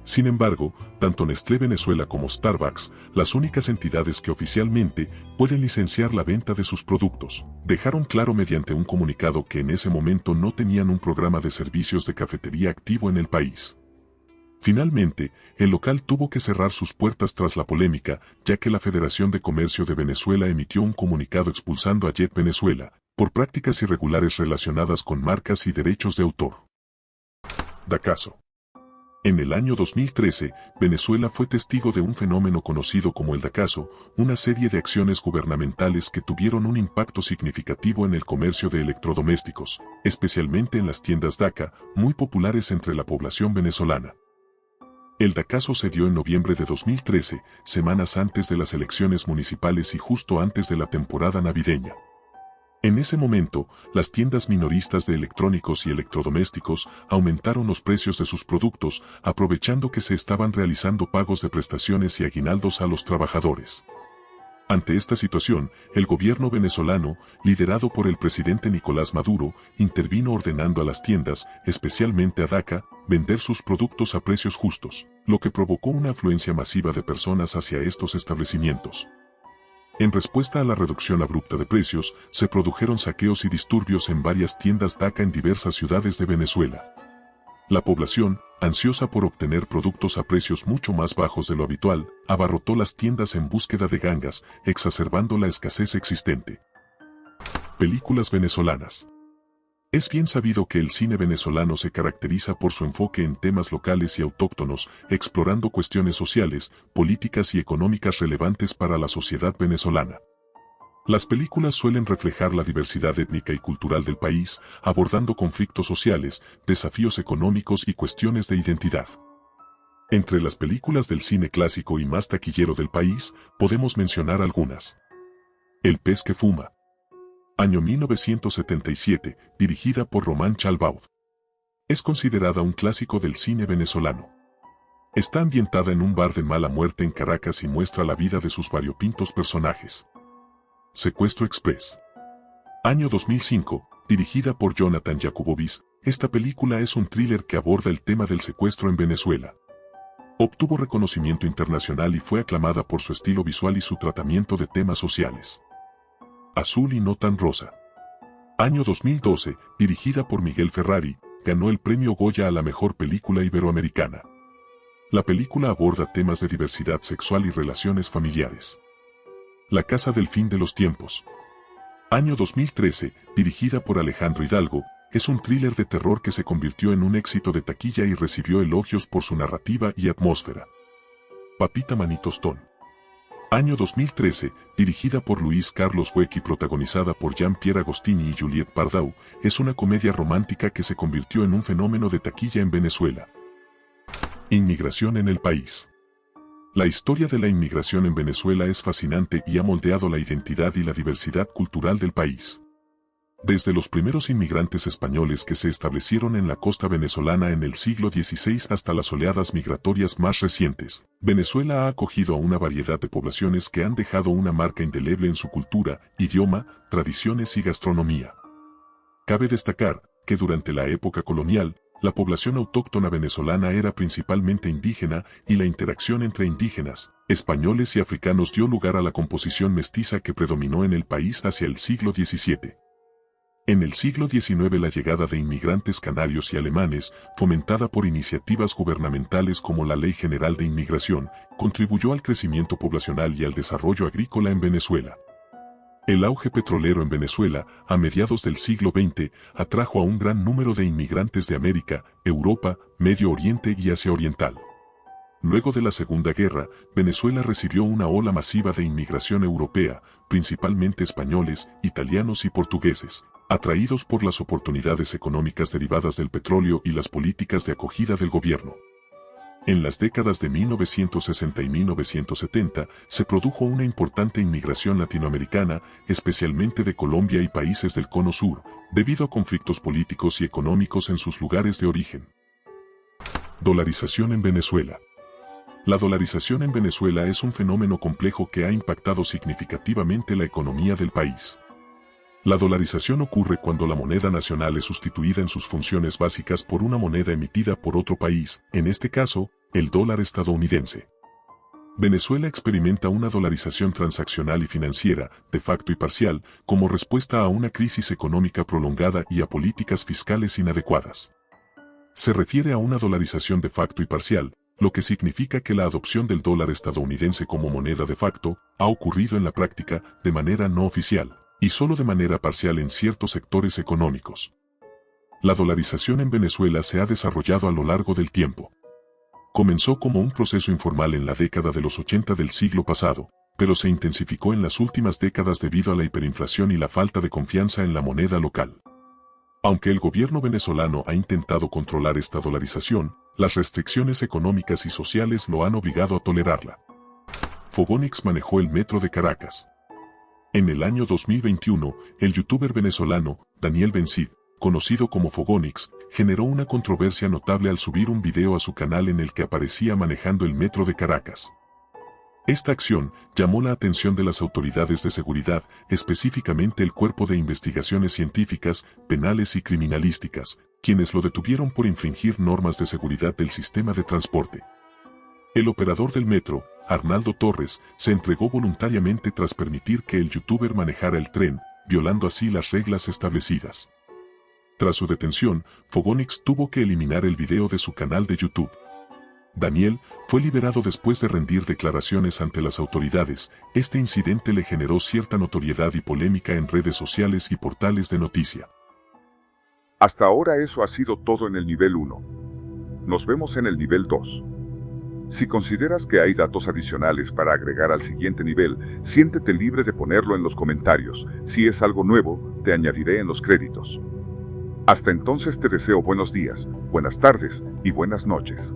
Sin embargo, tanto Nestlé Venezuela como Starbucks, las únicas entidades que oficialmente pueden licenciar la venta de sus productos, dejaron claro mediante un comunicado que en ese momento no tenían un programa de servicios de cafetería activo en el país. Finalmente, el local tuvo que cerrar sus puertas tras la polémica, ya que la Federación de Comercio de Venezuela emitió un comunicado expulsando a Jet Venezuela por prácticas irregulares relacionadas con marcas y derechos de autor. Dacazo. En el año 2013, Venezuela fue testigo de un fenómeno conocido como el Dacazo, una serie de acciones gubernamentales que tuvieron un impacto significativo en el comercio de electrodomésticos, especialmente en las tiendas Daca, muy populares entre la población venezolana. El Dacazo se dio en noviembre de 2013, semanas antes de las elecciones municipales y justo antes de la temporada navideña. En ese momento, las tiendas minoristas de electrónicos y electrodomésticos aumentaron los precios de sus productos, aprovechando que se estaban realizando pagos de prestaciones y aguinaldos a los trabajadores. Ante esta situación, el gobierno venezolano, liderado por el presidente Nicolás Maduro, intervino ordenando a las tiendas, especialmente a Daca, vender sus productos a precios justos, lo que provocó una afluencia masiva de personas hacia estos establecimientos. En respuesta a la reducción abrupta de precios, se produjeron saqueos y disturbios en varias tiendas Daca en diversas ciudades de Venezuela. La población, ansiosa por obtener productos a precios mucho más bajos de lo habitual, abarrotó las tiendas en búsqueda de gangas, exacerbando la escasez existente. Películas venezolanas. Es bien sabido que el cine venezolano se caracteriza por su enfoque en temas locales y autóctonos, explorando cuestiones sociales, políticas y económicas relevantes para la sociedad venezolana. Las películas suelen reflejar la diversidad étnica y cultural del país, abordando conflictos sociales, desafíos económicos y cuestiones de identidad. Entre las películas del cine clásico y más taquillero del país, podemos mencionar algunas. El pez que fuma. Año 1977, dirigida por Román Chalbaud. Es considerada un clásico del cine venezolano. Está ambientada en un bar de mala muerte en Caracas y muestra la vida de sus variopintos personajes. Secuestro Express. Año 2005, dirigida por Jonathan Jakubovic, esta película es un thriller que aborda el tema del secuestro en Venezuela. Obtuvo reconocimiento internacional y fue aclamada por su estilo visual y su tratamiento de temas sociales. Azul y no tan rosa. Año 2012, dirigida por Miguel Ferrari, ganó el premio Goya a la mejor película iberoamericana. La película aborda temas de diversidad sexual y relaciones familiares. La casa del fin de los tiempos. Año 2013, dirigida por Alejandro Hidalgo, es un thriller de terror que se convirtió en un éxito de taquilla y recibió elogios por su narrativa y atmósfera. Papita Manitostón. Año 2013, dirigida por Luis Carlos Hueck y protagonizada por Jean-Pierre Agostini y Juliette Bardot, es una comedia romántica que se convirtió en un fenómeno de taquilla en Venezuela. Inmigración en el país. La historia de la inmigración en Venezuela es fascinante y ha moldeado la identidad y la diversidad cultural del país. Desde los primeros inmigrantes españoles que se establecieron en la costa venezolana en el siglo XVI hasta las oleadas migratorias más recientes, Venezuela ha acogido a una variedad de poblaciones que han dejado una marca indeleble en su cultura, idioma, tradiciones y gastronomía. Cabe destacar que durante la época colonial, la población autóctona venezolana era principalmente indígena y la interacción entre indígenas, españoles y africanos dio lugar a la composición mestiza que predominó en el país hacia el siglo XVII. En el siglo XIX la llegada de inmigrantes canarios y alemanes, fomentada por iniciativas gubernamentales como la Ley General de Inmigración, contribuyó al crecimiento poblacional y al desarrollo agrícola en Venezuela. El auge petrolero en Venezuela, a mediados del siglo XX, atrajo a un gran número de inmigrantes de América, Europa, Medio Oriente y Asia Oriental. Luego de la Segunda Guerra, Venezuela recibió una ola masiva de inmigración europea, principalmente españoles, italianos y portugueses, atraídos por las oportunidades económicas derivadas del petróleo y las políticas de acogida del gobierno. En las décadas de 1960 y 1970 se produjo una importante inmigración latinoamericana, especialmente de Colombia y países del Cono Sur, debido a conflictos políticos y económicos en sus lugares de origen. Dolarización en Venezuela. La dolarización en Venezuela es un fenómeno complejo que ha impactado significativamente la economía del país. La dolarización ocurre cuando la moneda nacional es sustituida en sus funciones básicas por una moneda emitida por otro país, en este caso, el dólar estadounidense. Venezuela experimenta una dolarización transaccional y financiera, de facto y parcial, como respuesta a una crisis económica prolongada y a políticas fiscales inadecuadas. Se refiere a una dolarización de facto y parcial, lo que significa que la adopción del dólar estadounidense como moneda de facto ha ocurrido en la práctica de manera no oficial, y solo de manera parcial en ciertos sectores económicos. La dolarización en Venezuela se ha desarrollado a lo largo del tiempo. Comenzó como un proceso informal en la década de los 80 del siglo pasado, pero se intensificó en las últimas décadas debido a la hiperinflación y la falta de confianza en la moneda local. Aunque el gobierno venezolano ha intentado controlar esta dolarización, las restricciones económicas y sociales lo han obligado a tolerarla. Fogonix manejó el metro de Caracas. En el año 2021, el youtuber venezolano, Daniel Bencid, conocido como Fogonix, generó una controversia notable al subir un video a su canal en el que aparecía manejando el metro de Caracas. Esta acción llamó la atención de las autoridades de seguridad, específicamente el Cuerpo de Investigaciones Científicas, Penales y Criminalísticas, quienes lo detuvieron por infringir normas de seguridad del sistema de transporte. El operador del metro, Arnaldo Torres, se entregó voluntariamente tras permitir que el youtuber manejara el tren, violando así las reglas establecidas. Tras su detención, Fogonix tuvo que eliminar el video de su canal de YouTube. Daniel fue liberado después de rendir declaraciones ante las autoridades. Este incidente le generó cierta notoriedad y polémica en redes sociales y portales de noticia.
Hasta ahora eso ha sido todo en el nivel 1. Nos vemos en el nivel 2. Si consideras que hay datos adicionales para agregar al siguiente nivel, siéntete libre de ponerlo en los comentarios. Si es algo nuevo, te añadiré en los créditos. Hasta entonces te deseo buenos días, buenas tardes y buenas noches.